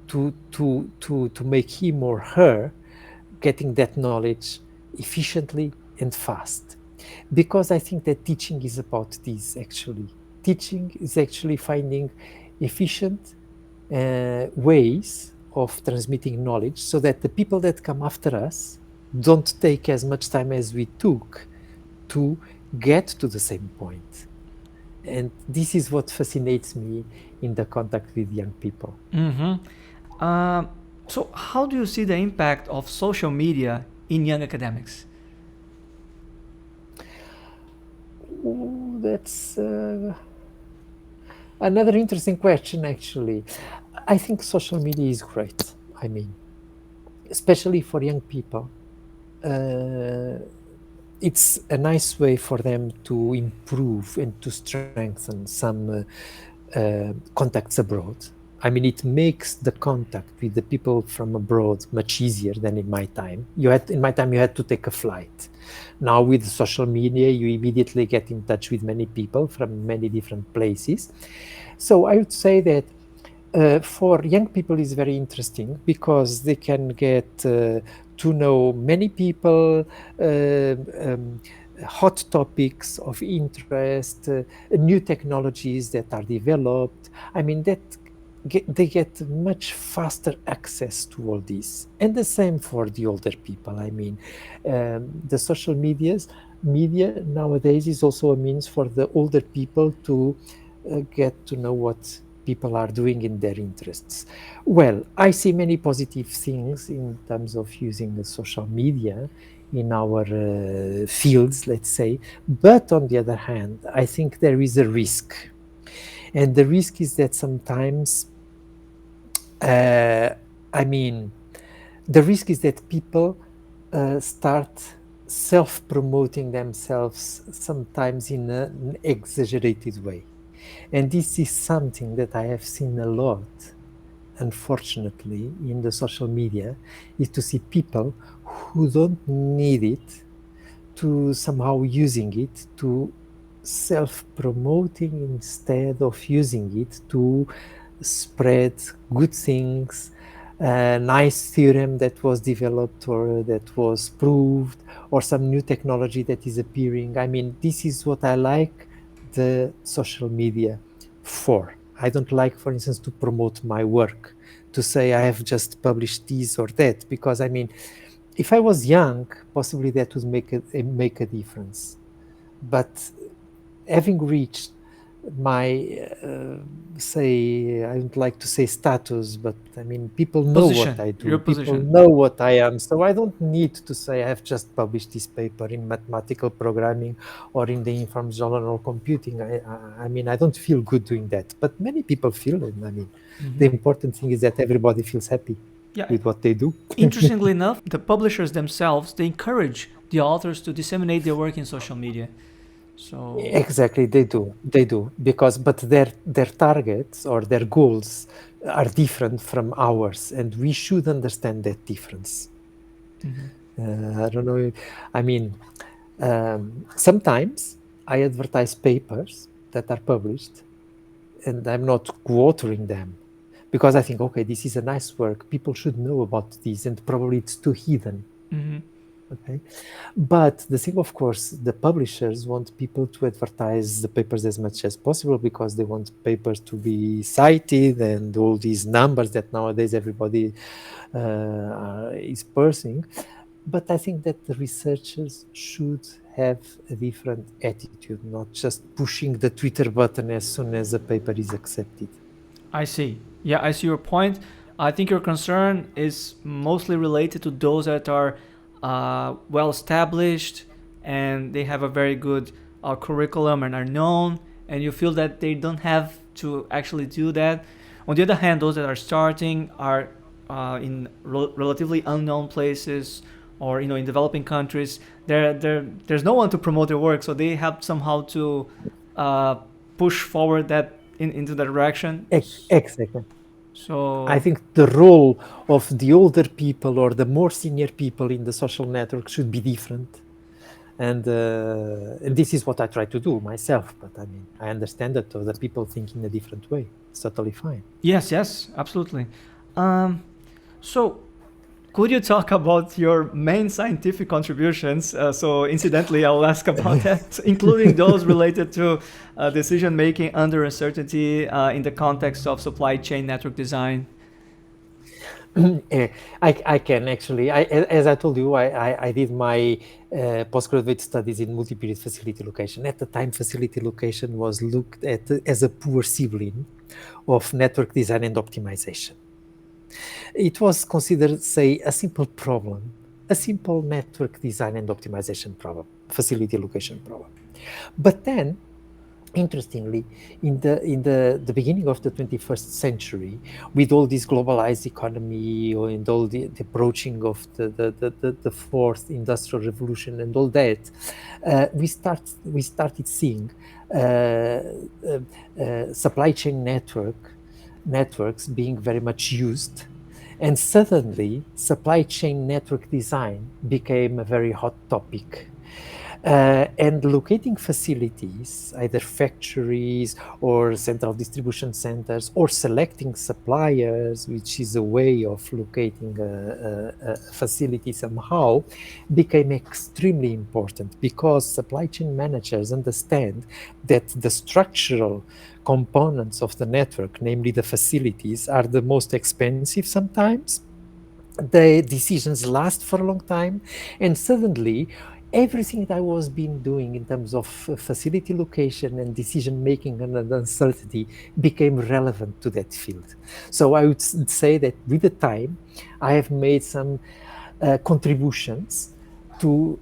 to make him or her getting that knowledge efficiently and fast. Because I think that teaching is about this, actually. Teaching is actually finding efficient ways of transmitting knowledge so that the people that come after us don't take as much time as we took to get to the same point. And this is what fascinates me in the contact with young people. Mm-hmm. So how do you see the impact of social media in young academics? Ooh, that's another interesting question, actually. I think social media is great. I mean, especially for young people. It's a nice way for them to improve and to strengthen some contacts abroad. I mean, it makes the contact with the people from abroad much easier than in my time. In my time, you had to take a flight. Now with social media, you immediately get in touch with many people from many different places. So I would say that for young people is very interesting because they can get to know many people, hot topics of interest, new technologies that are developed. I mean, they get much faster access to all this. And the same for the older people. I mean, the social media nowadays is also a means for the older people to get to know what people are doing in their interests. Well, I see many positive things in terms of using the social media in our fields, let's say. But on the other hand, I think there is a risk. And the risk is that sometimes, the risk is that people start self-promoting themselves sometimes in an exaggerated way. And this is something that I have seen a lot, unfortunately, in the social media, is to see people who don't need it to somehow using it to self-promoting instead of using it to spread good things, a nice theorem that was developed or that was proved, or some new technology that is appearing. I mean, this is what I like the social media for. I don't like, for instance, to promote my work, to say I have just published this or that, because I mean, if I was young, possibly that would make a difference. But having reached my, I don't like to say status, but I mean, people know Position. what I do. Your People position. know what I am. So I don't need to say I have just published this paper in mathematical programming or in the informational computing. I mean, I don't feel good doing that, but many people feel it. I mean, the important thing is that everybody feels happy with what they do. Interestingly enough, the publishers themselves, they encourage the authors to disseminate their work in social media. So exactly, they do, but their targets or their goals are different from ours, and we should understand that difference. I don't know. I mean, sometimes I advertise papers that are published, and I'm not co-authoring them because I think, okay, this is a nice work. People should know about this, and probably it's too hidden. Okay, but the thing, of course, the publishers want people to advertise the papers as much as possible because they want papers to be cited and all these numbers that nowadays everybody is pursuing. But I think that the researchers should have a different attitude, not just pushing the Twitter button as soon as a paper is accepted. I see. Yeah, I see your point. I think your concern is mostly related to those that are well established and they have a very good curriculum and are known, and you feel that they don't have to actually do that. On the other hand, those that are starting are in relatively unknown places, or in developing countries. There's no one to promote their work, so they have somehow to push forward that into the direction. Exactly. So I think the role of the older people or the more senior people in the social network should be different. And this is what I try to do myself. But I mean, I understand that other people think in a different way. It's totally fine. Yes, absolutely. So could you talk about your main scientific contributions? So incidentally, I'll ask about that, including those related to decision making under uncertainty in the context of supply chain network design. I can actually. As I told you, I did my postgraduate studies in multi-period facility location. At the time, facility location was looked at as a poor sibling of network design and optimization. It was considered, say, a simple problem, a simple network design and optimization problem, facility location problem. But then, interestingly, in the beginning of the 21st century, with all this globalized economy and all the approaching of the fourth industrial revolution and all that, we started seeing supply chain networks being very much used. And suddenly, supply chain network design became a very hot topic. And locating facilities, either factories or central distribution centers, or selecting suppliers, which is a way of locating a facility somehow, became extremely important because supply chain managers understand that the structural components of the network, namely the facilities, are the most expensive sometimes. The decisions last for a long time, and suddenly everything that I was been doing in terms of facility location and decision making and uncertainty became relevant to that field. So I would say that with the time, I have made some contributions to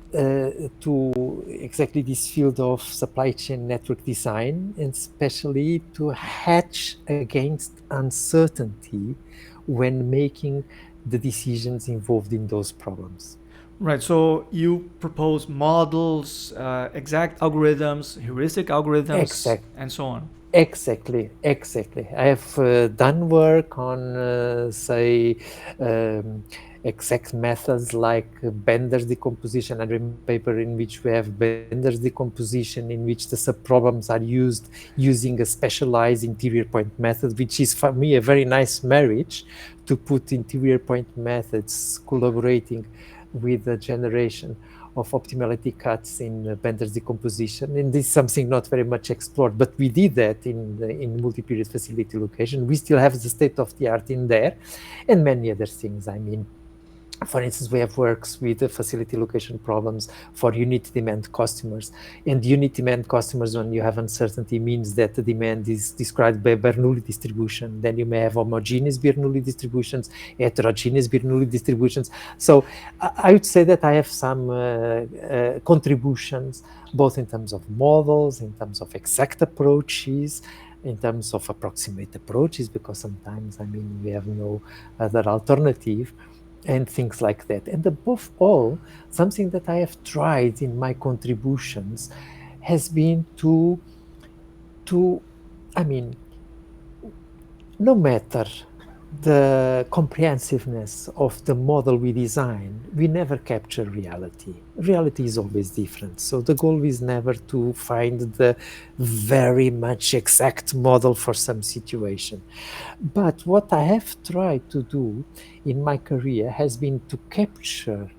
exactly this field of supply chain network design, and especially to hedge against uncertainty when making the decisions involved in those problems. Right, so you propose models, exact algorithms, heuristic algorithms, and so on. Exactly. I have done work on, say, exact methods like Bender's decomposition. I remember a paper in which we have Bender's decomposition, in which the subproblems are used using a specialized interior point method, which is for me a very nice marriage to put interior point methods collaborating with the generation of optimality cuts in Bender's decomposition. And this is something not very much explored, but we did that in multi-period facility location. We still have the state of the art in there, and many other things. I mean, for instance, we have works with the facility location problems for unit demand customers. And unit demand customers, when you have uncertainty, means that the demand is described by Bernoulli distribution. Then you may have homogeneous Bernoulli distributions, heterogeneous Bernoulli distributions. So I would say that I have some contributions, both in terms of models, in terms of exact approaches, in terms of approximate approaches, because sometimes, I mean, we have no other alternative. and things like that. And above all, something that I have tried in my contributions has been to I mean, no matter the comprehensiveness of the model we design, we never capture reality. Reality is always different. So the goal is never to find the very much exact model for some situation. But what I have tried to do in my career has been to capture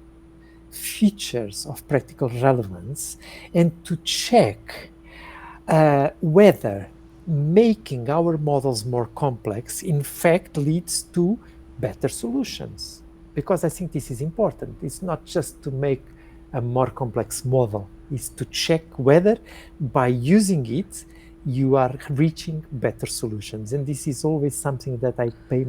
features of practical relevance and to check whether making our models more complex in fact leads to better solutions. Because I think this is important. It's not just to make a more complex model, it's to check whether by using it you are reaching better solutions. And this is always something that I pay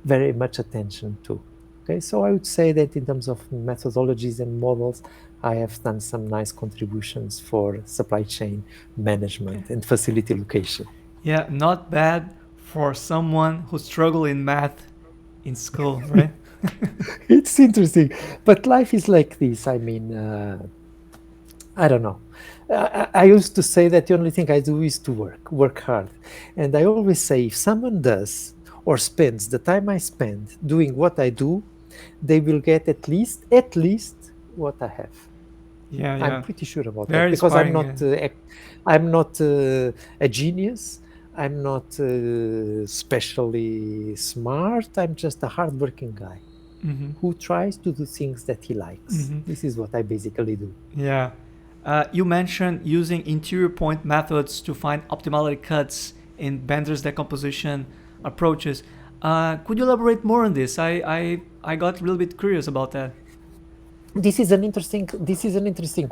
very much attention to. Okay, so I would say that in terms of methodologies and models, I have done some nice contributions for supply chain management and facility location. Yeah, not bad for someone who struggled in math in school, right? It's interesting, but life is like this. I mean, I don't know. I used to say that the only thing I do is to work hard. And I always say if someone does or spends the time I spend doing what I do, they will get at least what I have. Yeah, I'm pretty sure about Very that, because I'm inspiring, not a genius. I'm not especially smart. I'm just a hardworking guy who tries to do things that he likes. This is what I basically do. Yeah. You mentioned using interior point methods to find optimality cuts in Bender's decomposition approaches. Could you elaborate more on this? I got a little bit curious about that. This is an interesting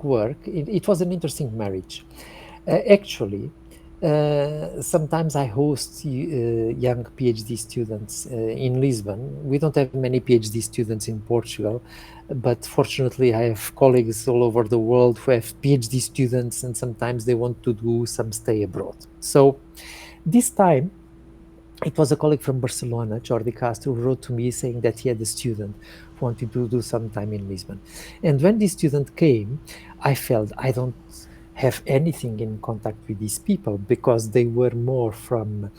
work. It was an interesting marriage. Actually, sometimes I host young PhD students in Lisbon. We don't have many PhD students in Portugal, but fortunately I have colleagues all over the world who have PhD students, and sometimes they want to do some stay abroad. So this time, it was a colleague from Barcelona, Jordi Castro, who wrote to me saying that he had a student who wanted to do some time in Lisbon. And when this student came, I felt I don't have anything in contact with these people, because they were more from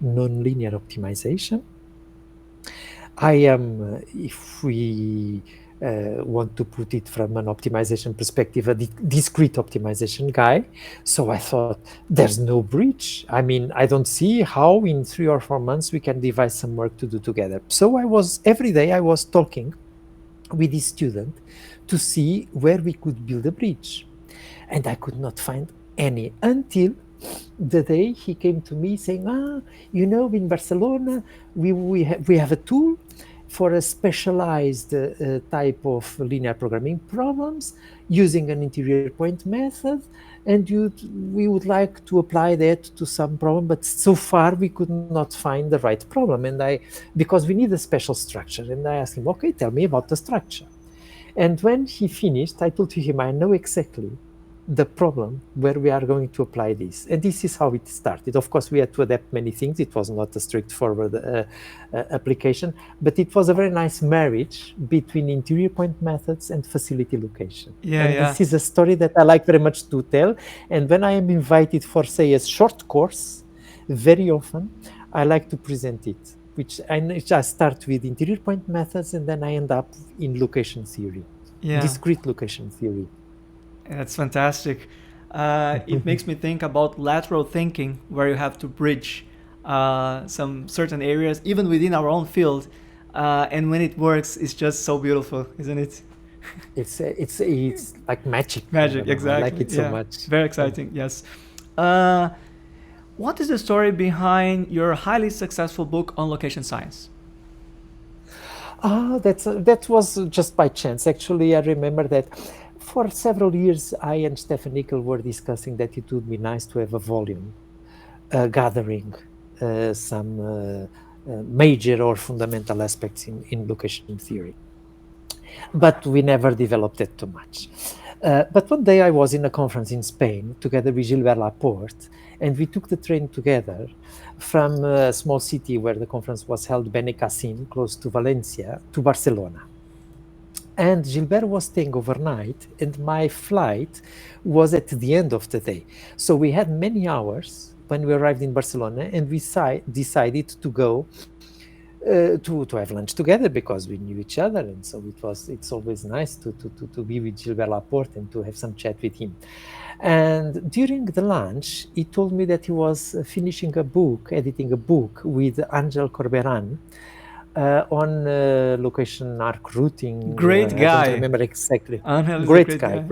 nonlinear optimization. I am, if we want to put it from an optimization perspective, a discrete optimization guy. So I thought, there's no bridge. I mean, I don't see how in 3 or 4 months we can devise some work to do together. So every day I was talking with this student to see where we could build a bridge. And I could not find any until the day he came to me saying, in Barcelona, we have a tool for a specialized type of linear programming problems using an interior point method, and we would like to apply that to some problem, but so far we could not find the right problem, because we need a special structure. And I asked him, okay, tell me about the structure. And when he finished, I told him, I know exactly the problem where we are going to apply this. And this is how it started. Of course, we had to adapt many things. It was not a straightforward application, but it was a very nice marriage between interior point methods and facility location. This is a story that I like very much to tell. And when I am invited for, say, a short course, very often I like to present it, which I start with interior point methods, and then I end up in location theory, discrete location theory. That's fantastic. It makes me think about lateral thinking, where you have to bridge some certain areas, even within our own field. And when it works, it's just so beautiful, isn't it? It's like magic. Magic, exactly. I like it so much. Very exciting, yes. What is the story behind your highly successful book on location science? That was just by chance. Actually, I remember that for several years, I and Stefan Nickel were discussing that it would be nice to have a volume gathering some major or fundamental aspects in location theory. But we never developed it too much. But one day I was in a conference in Spain together with Gilbert Laporte, and we took the train together from a small city where the conference was held, Benicassim, close to Valencia, to Barcelona. And Gilbert was staying overnight, and my flight was at the end of the day. So we had many hours when we arrived in Barcelona, and we decided to go to have lunch together because we knew each other, and so it's always nice to be with Gilbert Laporte and to have some chat with him. And during the lunch, he told me that he was editing a book with Angel Corberan on location arc routing. Great guy. I don't remember exactly. Angel Great is a guy.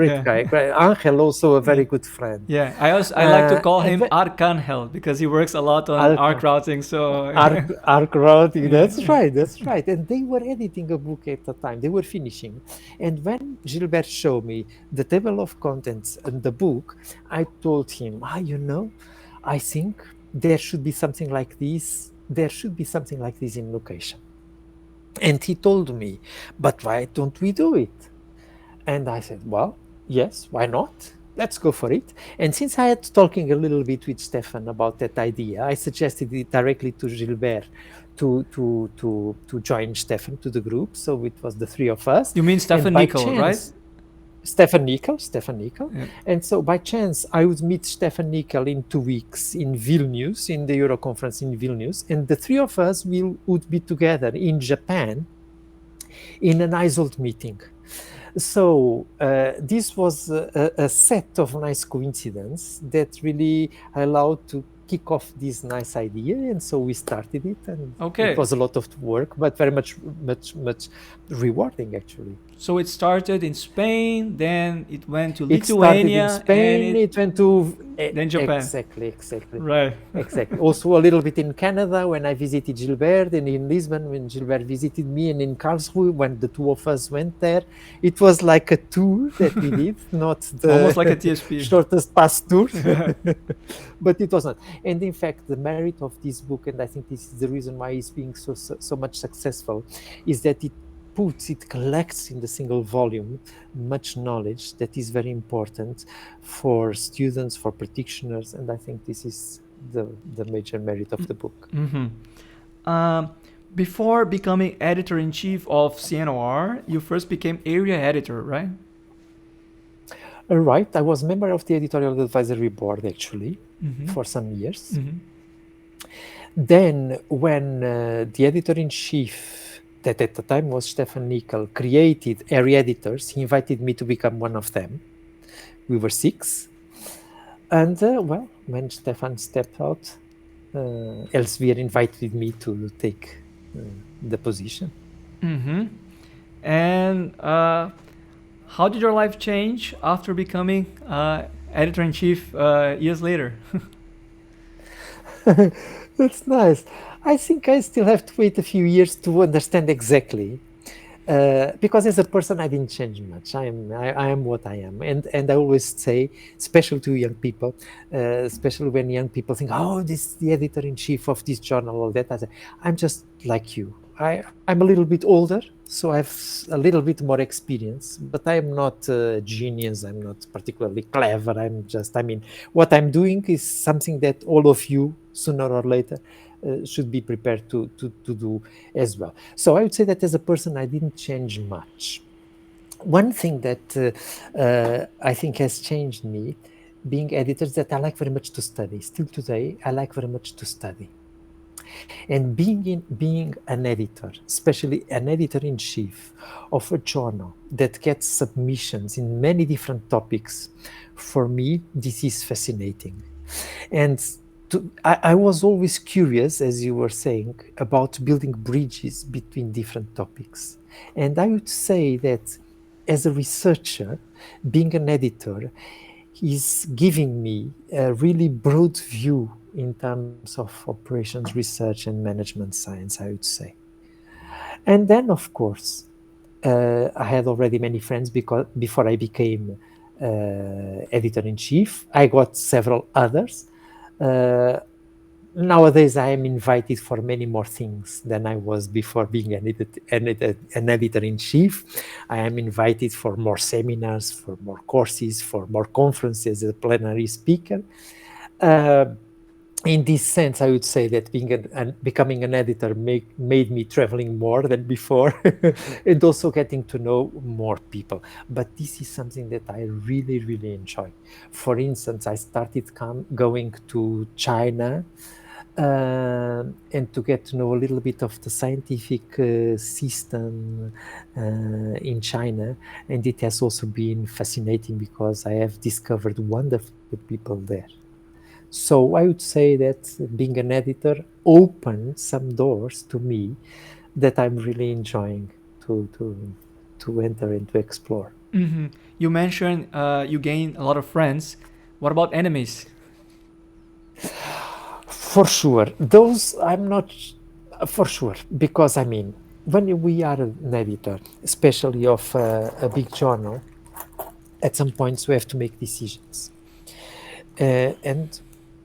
yeah. Angel, also a very good friend. Yeah, I like to call him Arcangel because he works a lot on arc routing. So arc routing, that's right. And they were editing a book at the time. They were finishing. And when Gilbert showed me the table of contents and the book, I told him, I think there should be something like this. There should be something like this in location. And he told me, but why don't we do it? And I said, well, yes, why not? Let's go for it. And since I had talking a little bit with Stefan about that idea, I suggested it directly to Gilbert to join Stefan to the group. So it was the three of us. You mean Stefan Nickel, right? Stefan Nickel. Yeah. And so by chance, I would meet Stefan Nickel in 2 weeks in Vilnius, in the Euro conference in Vilnius. And the three of us would be together in Japan in an ISOLT meeting. So this was a set of nice coincidences that really allowed to kick off this nice idea, and so we started it, and it was a lot of work, but very much rewarding, actually. So it started in Spain, then it went to Lithuania, it started in Spain, and it went to then Japan. Exactly. Right. Exactly. Also a little bit in Canada when I visited Gilbert, and in Lisbon when Gilbert visited me, and in Karlsruhe when the two of us went there. It was like a tour that we did, not the almost like a TSP shortest pass tour, but it was not. And in fact, the merit of this book, and I think this is the reason why it's being so much successful, is that it collects in the single volume much knowledge that is very important for students, for practitioners, and I think this is the major merit of the book. Mm-hmm. Before becoming editor-in-chief of CNOR, you first became area editor, right? Right. I was member of the Editorial Advisory Board, actually, for some years. Then when the editor-in-chief, that at the time was Stefan Nickel, created area editors, he invited me to become one of them. We were 6. And when Stefan stepped out, Elsevier invited me to take the position. And how did your life change after becoming editor-in-chief years later? That's nice. I think I still have to wait a few years to understand exactly, because as a person I didn't change much. I am what I am, and I always say, especially to young people, especially when young people think, oh, this is the editor-in-chief of this journal, all that. I say, I'm just like you. I'm a little bit older, so I have a little bit more experience, but I am not a genius. I'm not particularly clever. What I'm doing is something that all of you, sooner or later, should be prepared to do as well. So I would say that as a person, I didn't change much. One thing that I think has changed me, being editor, is that I like very much to study. Still today, I like very much to study. And being an editor, especially an editor-in-chief of a journal that gets submissions in many different topics, for me, this is fascinating. And I was always curious, as you were saying, about building bridges between different topics. And I would say that as a researcher, being an editor is giving me a really broad view in terms of operations research and management science, I would say. And then, of course, I had already many friends before I became editor-in-chief. I got several others. nowadays I am invited for many more things than I was before being an editor-in-chief. I am invited for more seminars, for more courses, for more conferences as a plenary speaker. In this sense, I would say that becoming an editor made me traveling more than before and also getting to know more people. But this is something that I really, really enjoy. For instance, I started going to China and to get to know a little bit of the scientific system in China. And it has also been fascinating because I have discovered wonderful people there. So I would say that being an editor opened some doors to me that I'm really enjoying to enter and to explore. Mm-hmm. You mentioned you gain a lot of friends. What about enemies? For sure. Those I'm not for sure, because I mean, when we are an editor, especially of a big journal, at some points we have to make decisions. And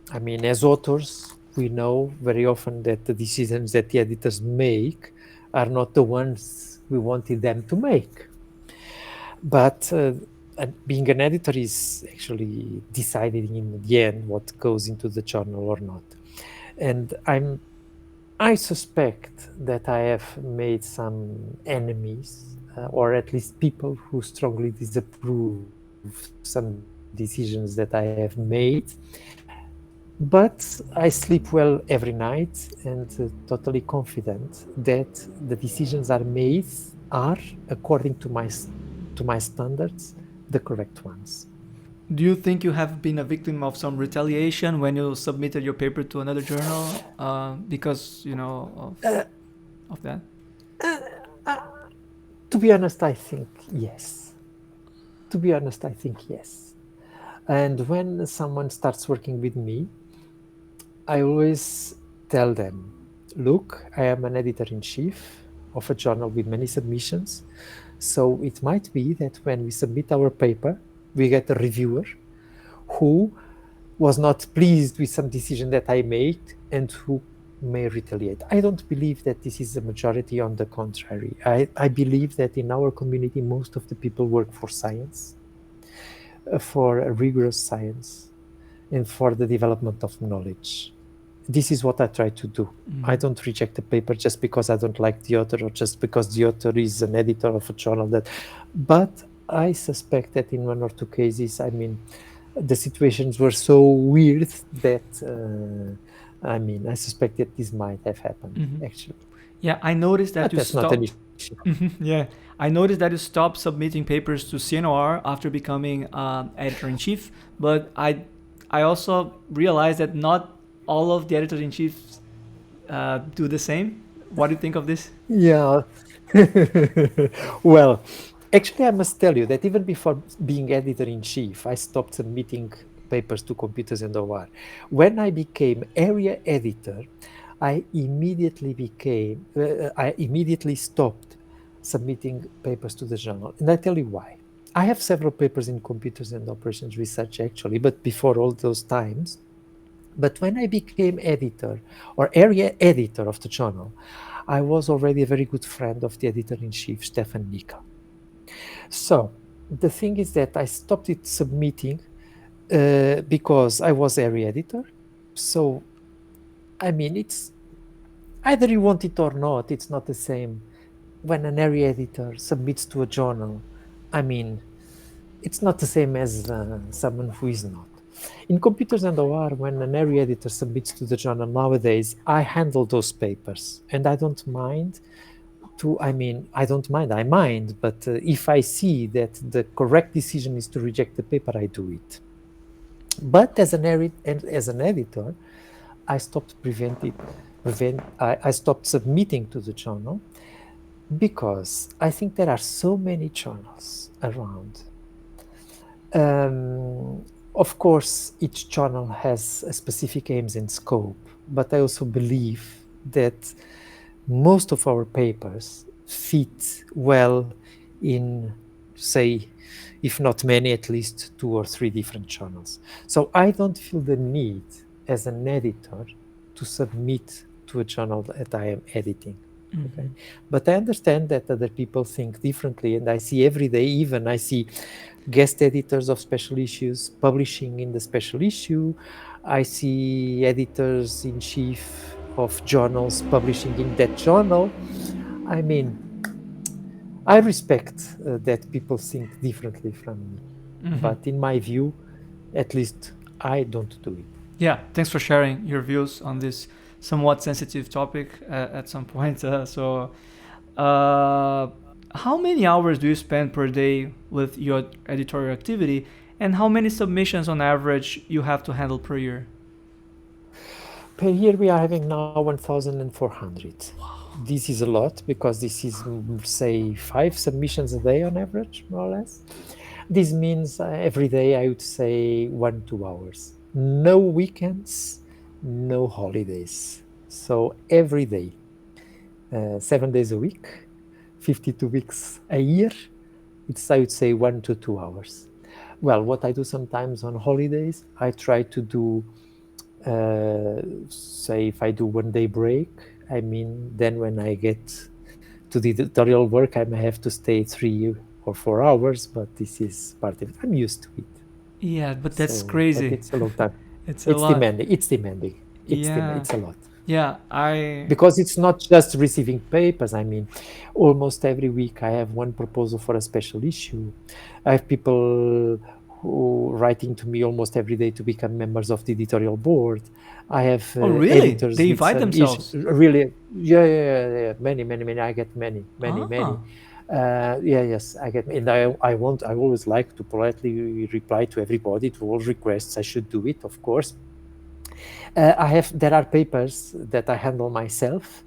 I mean, as authors, we know very often that the decisions that the editors make are not the ones we wanted them to make. But being an editor is actually deciding in the end what goes into the journal or not. And I suspect that I have made some enemies, or at least people who strongly disapprove some decisions that I have made. But I sleep well every night and totally confident that the decisions are made are, according to my standards, the correct ones. Do you think you have been a victim of some retaliation when you submitted your paper to another journal because of that? To be honest, I think yes. To be honest, I think yes. And when someone starts working with me, I always tell them, look, I am an editor-in-chief of a journal with many submissions. So it might be that when we submit our paper, we get a reviewer who was not pleased with some decision that I made and who may retaliate. I don't believe that this is the majority. On the contrary, I believe that in our community, most of the people work for science, for a rigorous science, and for the development of knowledge. This is what I try to do. I don't reject a paper just because I don't like the author or just because the author is an editor of a journal. But I suspect that in one or two cases, I mean, the situations were so weird that I suspect that this might have happened actually. Yeah, I noticed that But you that's not an stopped. issue. Yeah, I noticed that you stopped submitting papers to CNOR after becoming editor-in-chief, but I also realized that not all of the editors-in-chiefs do the same. What do you think of this? Yeah. Well, actually, I must tell you that even before being editor-in-chief, I stopped submitting papers to Computers and OR. When I became area editor, I immediately stopped submitting papers to the journal. And I tell you why. I have several papers in computers and operations research, actually, but before all those times. But when I became editor or area editor of the journal, I was already a very good friend of the editor-in-chief, Stefan Nickel. So the thing is that I stopped it submitting because I was area editor. So, I mean, it's either you want it or not, it's not the same. When an area editor submits to a journal, I mean, it's not the same as someone who is not. In Computers and OR, when an area editor submits to the journal nowadays, I handle those papers and I don't mind I mind, but if I see that the correct decision is to reject the paper, I do it. But as an editor, I stopped I stopped submitting to the journal because I think there are so many journals around. Of course, each journal has a specific aims and scope, but I also believe that most of our papers fit well in, say, if not many, at least 2 or 3 different journals. So I don't feel the need as an editor to submit to a journal that I am editing. Okay, but I understand that other people think differently, and I see every day, even I see guest editors of special issues publishing in the special issue. I see editors-in-chief of journals publishing in that journal. I mean, I respect that people think differently from me, but in my view, at least I don't do it. Yeah, thanks for sharing your views on this somewhat sensitive topic at some point. How many hours do you spend per day with your editorial activity, and how many submissions on average you have to handle per year? Per year we are having now 1,400. Wow. This is a lot because this is, say, 5 submissions a day on average, more or less. This means every day I would say 1-2 hours. No weekends, no holidays. So every day, 7 days a week, 52 weeks a year, it's, I would say, 1 to 2 hours. Well, what I do sometimes on holidays, I try to do, say, if I do 1 day break, I mean, then when I get to the editorial work, I may have to stay 3 or 4 hours, but this is part of it. I'm used to it. Yeah, but that's crazy. But it's a long time. It's demanding. It's demanding. It's a lot. Yeah, because it's not just receiving papers. I mean, almost every week I have one proposal for a special issue. I have people who writing to me almost every day to become members of the editorial board. I have really? Editors. They invite themselves. Really? Yeah. Many. I get many. Yes, I get, and I always like to politely reply to everybody, to all requests. I should do it, of course. There are papers that I handle myself,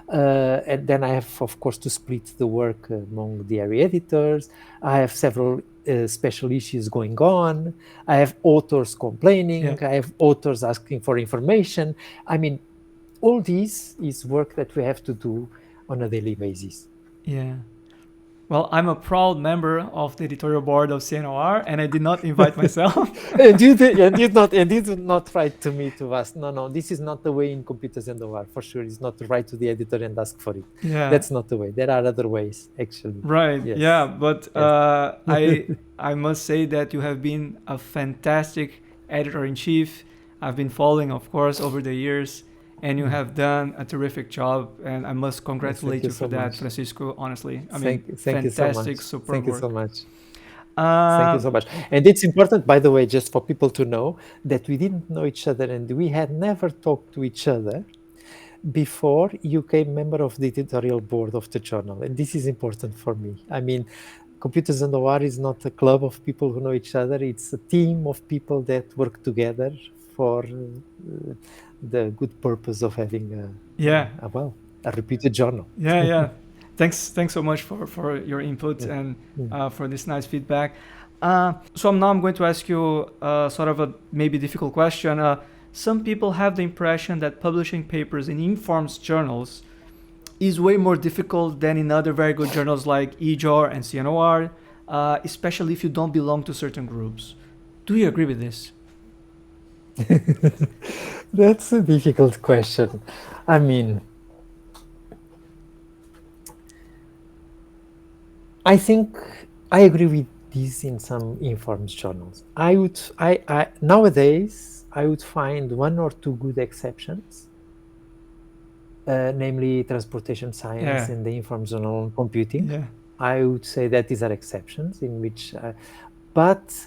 and then I have, of course, to split the work among the area editors. I have several special issues going on. I have authors complaining. I have authors asking for information. I mean, all this is work that we have to do on a daily basis. Yeah. Well, I'm a proud member of the editorial board of CNOR, and I did not invite myself. and you did not write to me to ask. No, this is not the way in Computers and OR, for sure. It's not to write to the editor and ask for it. Yeah. That's not the way. There are other ways, actually. Right. Yes. Yeah, but yes. I must say that you have been a fantastic editor-in-chief. I've been following, of course, over the years. And you have done a terrific job, and I must congratulate you for that, Francisco, honestly. I mean, fantastic, superb work. Thank you so much. Thank you so much. And it's important, by the way, just for people to know that we didn't know each other and we had never talked to each other before you came member of the editorial board of the journal. And this is important for me. I mean, Computers and OR is not a club of people who know each other. It's a team of people that work together for the good purpose of having a reputed journal. Yeah. Thanks so much for your input and for this nice feedback. So now I'm going to ask you sort of a maybe difficult question. Some people have the impression that publishing papers in informed journals is way more difficult than in other very good journals like EJOR and CNOR, especially if you don't belong to certain groups. Do you agree with this? That's a difficult question. I mean, I think I agree with this in some informed journals. Nowadays, I would find 1 or 2 good exceptions, namely transportation science and the informed journal on computing. Yeah. I would say that these are exceptions in which, but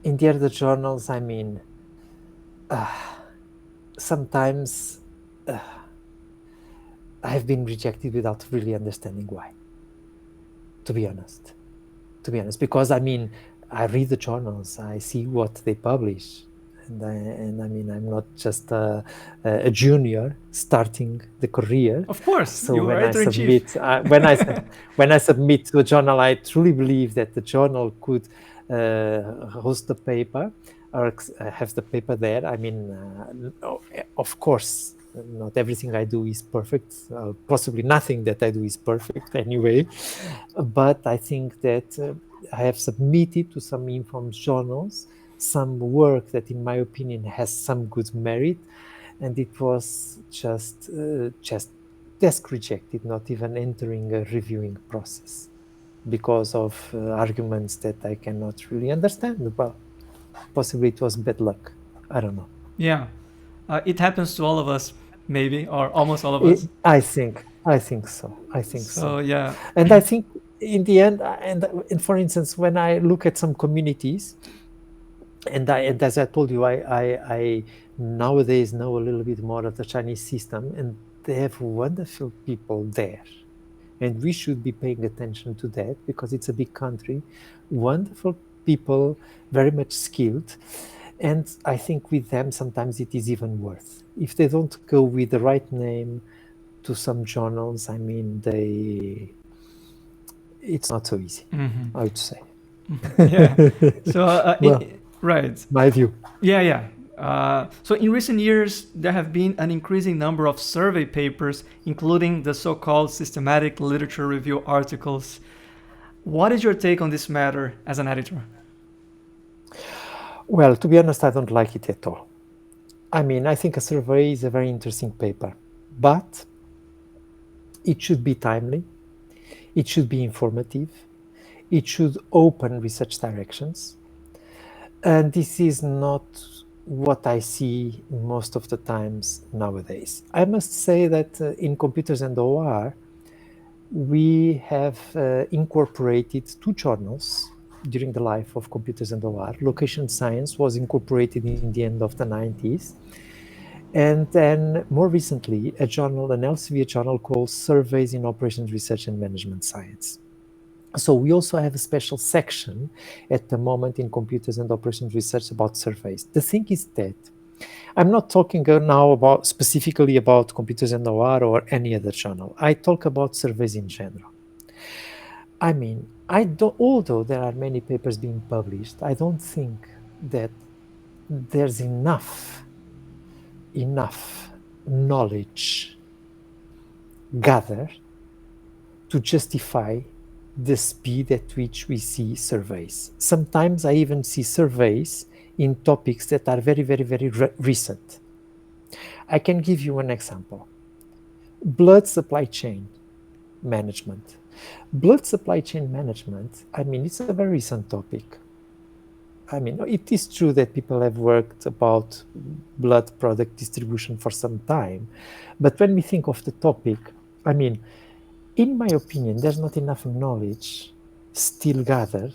in the other journals, I mean, sometimes I have been rejected without really understanding why, to be honest, because I mean, I read the journals, I see what they publish, and I mean, I'm not just a junior starting the career. Of course, so when I submit, when I submit to a journal, I truly believe that the journal could host the paper or have the paper there. I mean, of course, not everything I do is perfect. Possibly nothing that I do is perfect anyway. But I think that I have submitted to some informed journals some work that, in my opinion, has some good merit. and it was just desk rejected, not even entering a reviewing process because of arguments that I cannot really understand. Well, possibly it was bad luck. I don't know. Yeah, it happens to all of us, maybe, or almost all of us. I think so. So yeah, And I think in the end, and for instance, when I look at some communities, and as I told you, I nowadays know a little bit more of the Chinese system, and they have wonderful people there. And we should be paying attention to that because it's a big country, wonderful people, very much skilled. And I think with them, sometimes it is even worse. If they don't go with the right name to some journals, I mean, it's not so easy, I would say. Yeah. So, well, right. My view. Yeah. So in recent years, there have been an increasing number of survey papers, including the so-called systematic literature review articles. What is your take on this matter as an editor? Well, to be honest, I don't like it at all. I mean, I think a survey is a very interesting paper, but it should be timely, it should be informative, it should open research directions, and this is not what I see most of the times nowadays. I must say that in Computers and OR, we have incorporated 2 journals during the life of Computers and OR. Location Science was incorporated in the end of the 90s. And then more recently, an Elsevier journal called Surveys in Operations Research and Management Science. So we also have a special section at the moment in Computers and Operations Research about surveys. The thing is that I'm not talking now specifically about Computers and OR or any other journal. I talk about surveys in general. I mean, although there are many papers being published, I don't think that there's enough knowledge gathered to justify the speed at which we see surveys. Sometimes I even see surveys in topics that are very, very, very recent. I can give you an example. Blood supply chain management. Blood supply chain management, I mean, it's a very recent topic. I mean, it is true that people have worked about blood product distribution for some time, but when we think of the topic, I mean, in my opinion, there's not enough knowledge still gathered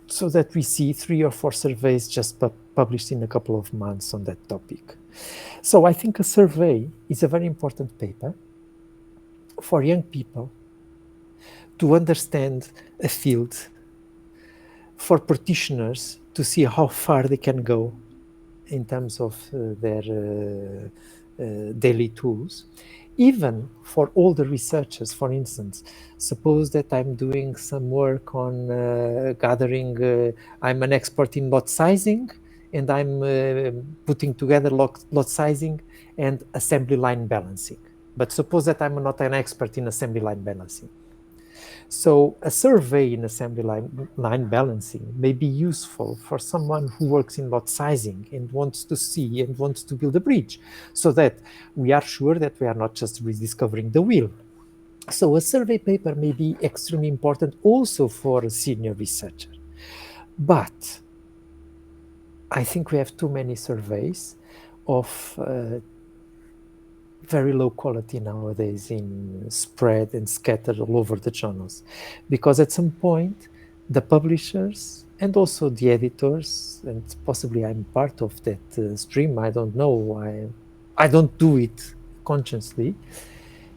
so that we see 3 or 4 surveys just published in a couple of months on that topic. So I think a survey is a very important paper for young people to understand a field, for practitioners to see how far they can go in terms of their daily tools. Even for older researchers, for instance, suppose that I'm doing some work on gathering, I'm an expert in lot sizing, and I'm putting together lot sizing and assembly line balancing. But suppose that I'm not an expert in assembly line balancing. So a survey in assembly line balancing may be useful for someone who works in lot sizing and wants to see and wants to build a bridge so that we are sure that we are not just rediscovering the wheel. So a survey paper may be extremely important also for a senior researcher. But I think we have too many surveys of very low quality nowadays in spread and scattered all over the journals, because at some point the publishers and also the editors, and possibly I'm part of that stream, I don't know, I don't do it consciously,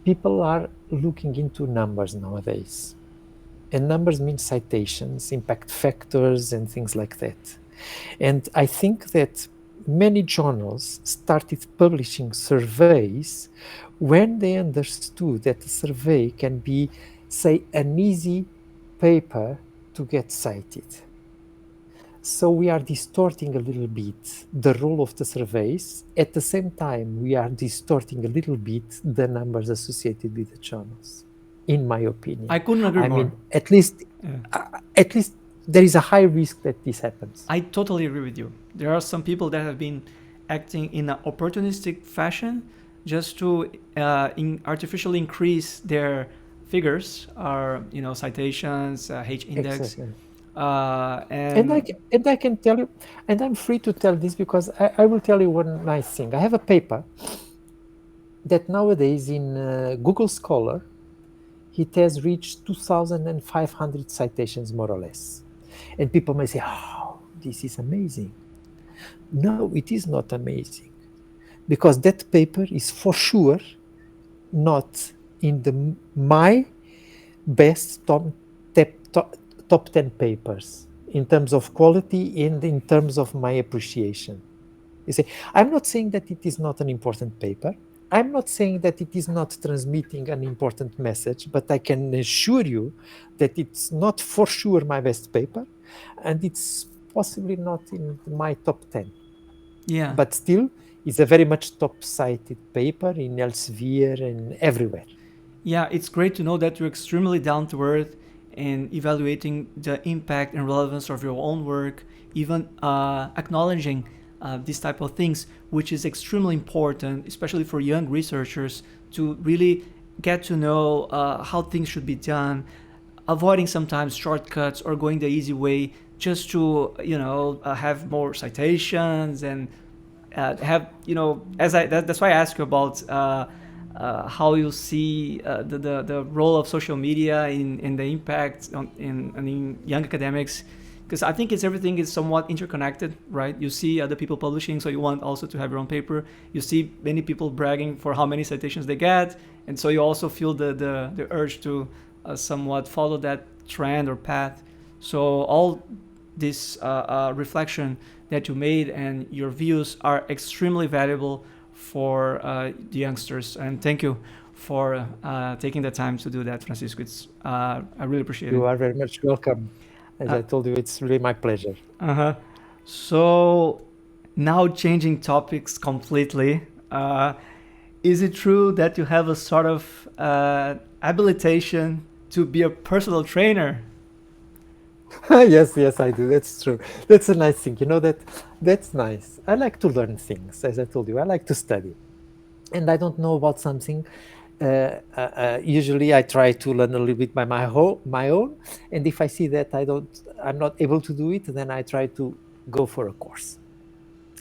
people are looking into numbers nowadays, and numbers mean citations, impact factors and things like that. And I think that many journals started publishing surveys when they understood that a survey can be, say, an easy paper to get cited. So we are distorting a little bit the role of the surveys. At the same time, we are distorting a little bit the numbers associated with the journals, in my opinion. I couldn't agree more. I mean, at least there is a high risk that this happens. I totally agree with you. There are some people that have been acting in an opportunistic fashion just to artificially increase their figures, or citations, H index. Exactly. And I can tell you, and I'm free to tell this because I will tell you one nice thing. I have a paper that nowadays in Google Scholar, it has reached 2,500 citations, more or less. And people may say, oh, this is amazing. No, it is not amazing. Because that paper is for sure not in my best top 10 papers in terms of quality and in terms of my appreciation. You see, I'm not saying that it is not an important paper. I'm not saying that it is not transmitting an important message, but I can assure you that it's not for sure my best paper, and it's possibly not in my top 10. yeah, But still, it's a very much top-cited paper in Elsevier and everywhere. yeah, it's great to know that you're extremely down to earth in evaluating the impact and relevance of your own work, even acknowledging these type of things, which is extremely important, especially for young researchers, to really get to know how things should be done, avoiding sometimes shortcuts or going the easy way just to have more citations and have that's why I ask you about how you see the role of social media in the impact in young academics, because I think everything is somewhat interconnected, right? You see other people publishing, so you want also to have your own paper. You see many people bragging for how many citations they get, and so you also feel the urge to somewhat follow that trend or path. So all this reflection that you made and your views are extremely valuable for the youngsters, and thank you for taking the time to do that, Francisco. I really appreciate it. You are very much welcome. As I told you, it's really my pleasure. So now changing topics completely, is it true that you have a sort of habilitation to be a personal trainer? Yes, I do. That's true. That's a nice thing. That's nice. I like to learn things. As I told you, I like to study. And I don't know about something. Usually I try to learn a little bit by my own. And if I see that I'm not able to do it, then I try to go for a course.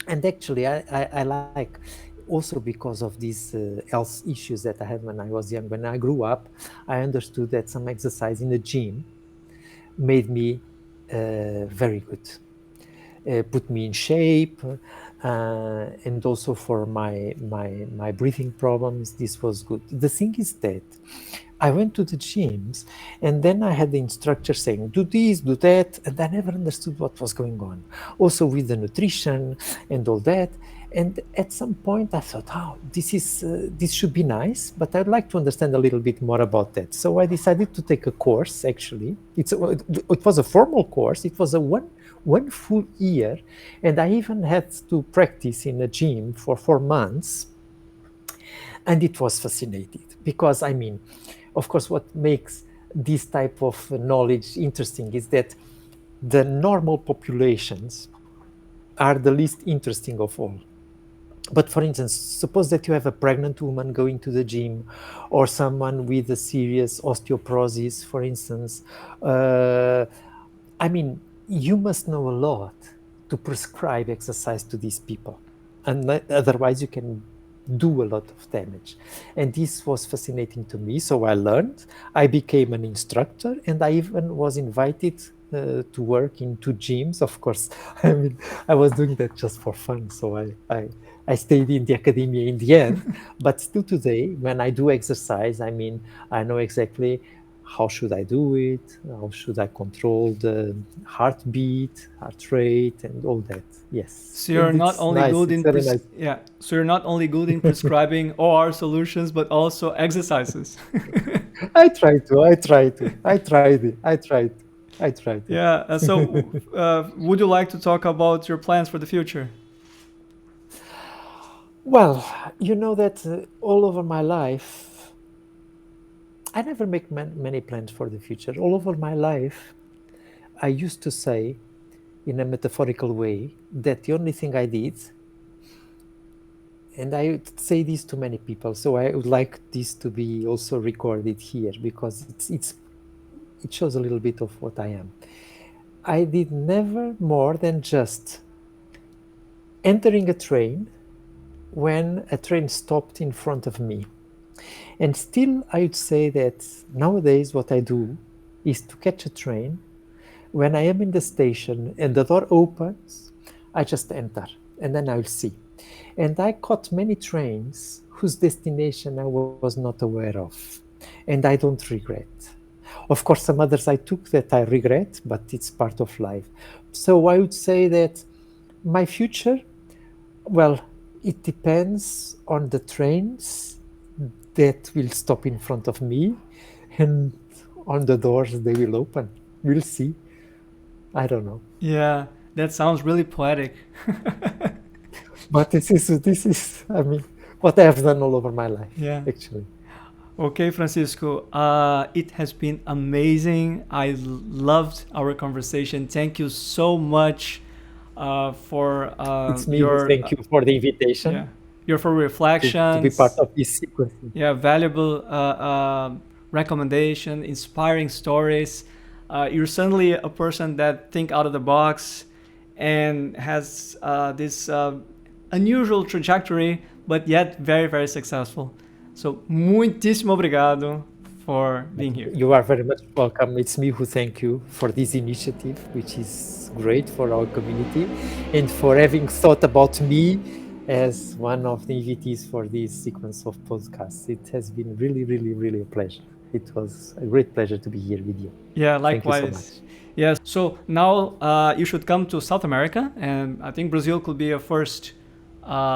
And actually, I like, also because of these health issues that I had when I was young. When I grew up, I understood that some exercise in the gym made me very good, put me in shape, and also for my breathing problems, this was good. The thing is that I went to the gyms, and then I had the instructor saying, do this, do that, and I never understood what was going on. Also with the nutrition and all that. And at some point I thought, this should be nice, but I'd like to understand a little bit more about that. So I decided to take a course, actually. It was a formal course. It was a one full year, and I even had to practice in a gym for 4 months. And it was fascinating because, of course, what makes this type of knowledge interesting is that the normal populations are the least interesting of all. But for instance, suppose that you have a pregnant woman going to the gym, or someone with a serious osteoporosis, for instance. You must know a lot to prescribe exercise to these people. And otherwise you can do a lot of damage. And this was fascinating to me. So I learned, I became an instructor, and I even was invited to work in 2 gyms. Of course, I was doing that just for fun. So I stayed in the academia in the end. But still today, when I do exercise, I know exactly how should I do it, how should I control the heartbeat, heart rate, and all that. Yes. So you're not only good in So you're not only good in prescribing OR solutions, but also exercises. I tried it. Yeah. So would you like to talk about your plans for the future? Well, you know that all over my life, I never make many plans for the future. All over my life, I used to say, in a metaphorical way, that the only thing I did and I would say this to many people, so I would like this to be also recorded here, because it shows a little bit of what I am. I did never more than just entering a train when a train stopped in front of me. And still, I would say that nowadays what I do is to catch a train. When I am in the station and the door opens, I just enter, and then I'll see. And I caught many trains whose destination I was not aware of, and I don't regret. Of course, some others I took that I regret, but it's part of life. So I would say that my future, well, it depends on the trains that will stop in front of me, and on the doors they will open. We'll see. I don't know. Yeah, that sounds really poetic. But this is, I mean, what I have done all over my life, Yeah. actually. Okay, Francisco, it has been amazing. I loved our conversation. Thank you so much for It's me. your Thank you for the invitation. yeah, your for reflections. To be part of this sequence. Yeah, valuable recommendation, inspiring stories. You're certainly a person that think out of the box and has this unusual trajectory, but yet very, very successful. So, muitíssimo obrigado for being here. You are very much welcome. It's me who thank you for this initiative, which is great for our community, and for having thought about me as one of the invitees for this sequence of podcasts. It has been really, really, really a pleasure. It was a great pleasure to be here with you. Yeah, likewise. Thank you so much. Yeah, so now you should come to South America, and I think Brazil could be a first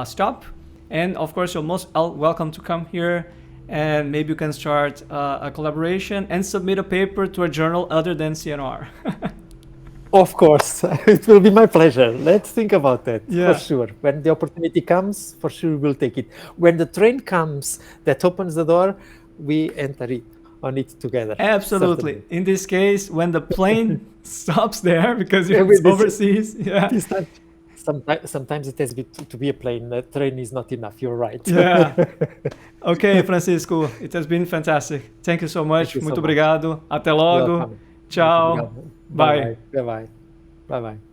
stop. And of course, you're most welcome to come here, and maybe you can start a collaboration and submit a paper to a journal other than CNR. Of course, it will be my pleasure. Let's think about that, Yeah. for sure. When the opportunity comes, for sure we'll take it. When the train comes that opens the door, we enter it on it together. Absolutely. Certainly. In this case, when the plane stops there, because Yeah, it's this- overseas, yeah. Sometimes it has to be a plane. A train is not enough. You're right. Yeah. Okay, Francisco, it has been fantastic. Thank you so much. Thank you so Muito much. obrigado. Até logo. Welcome. Tchau. Obrigado. Bye. Bye bye. Bye bye.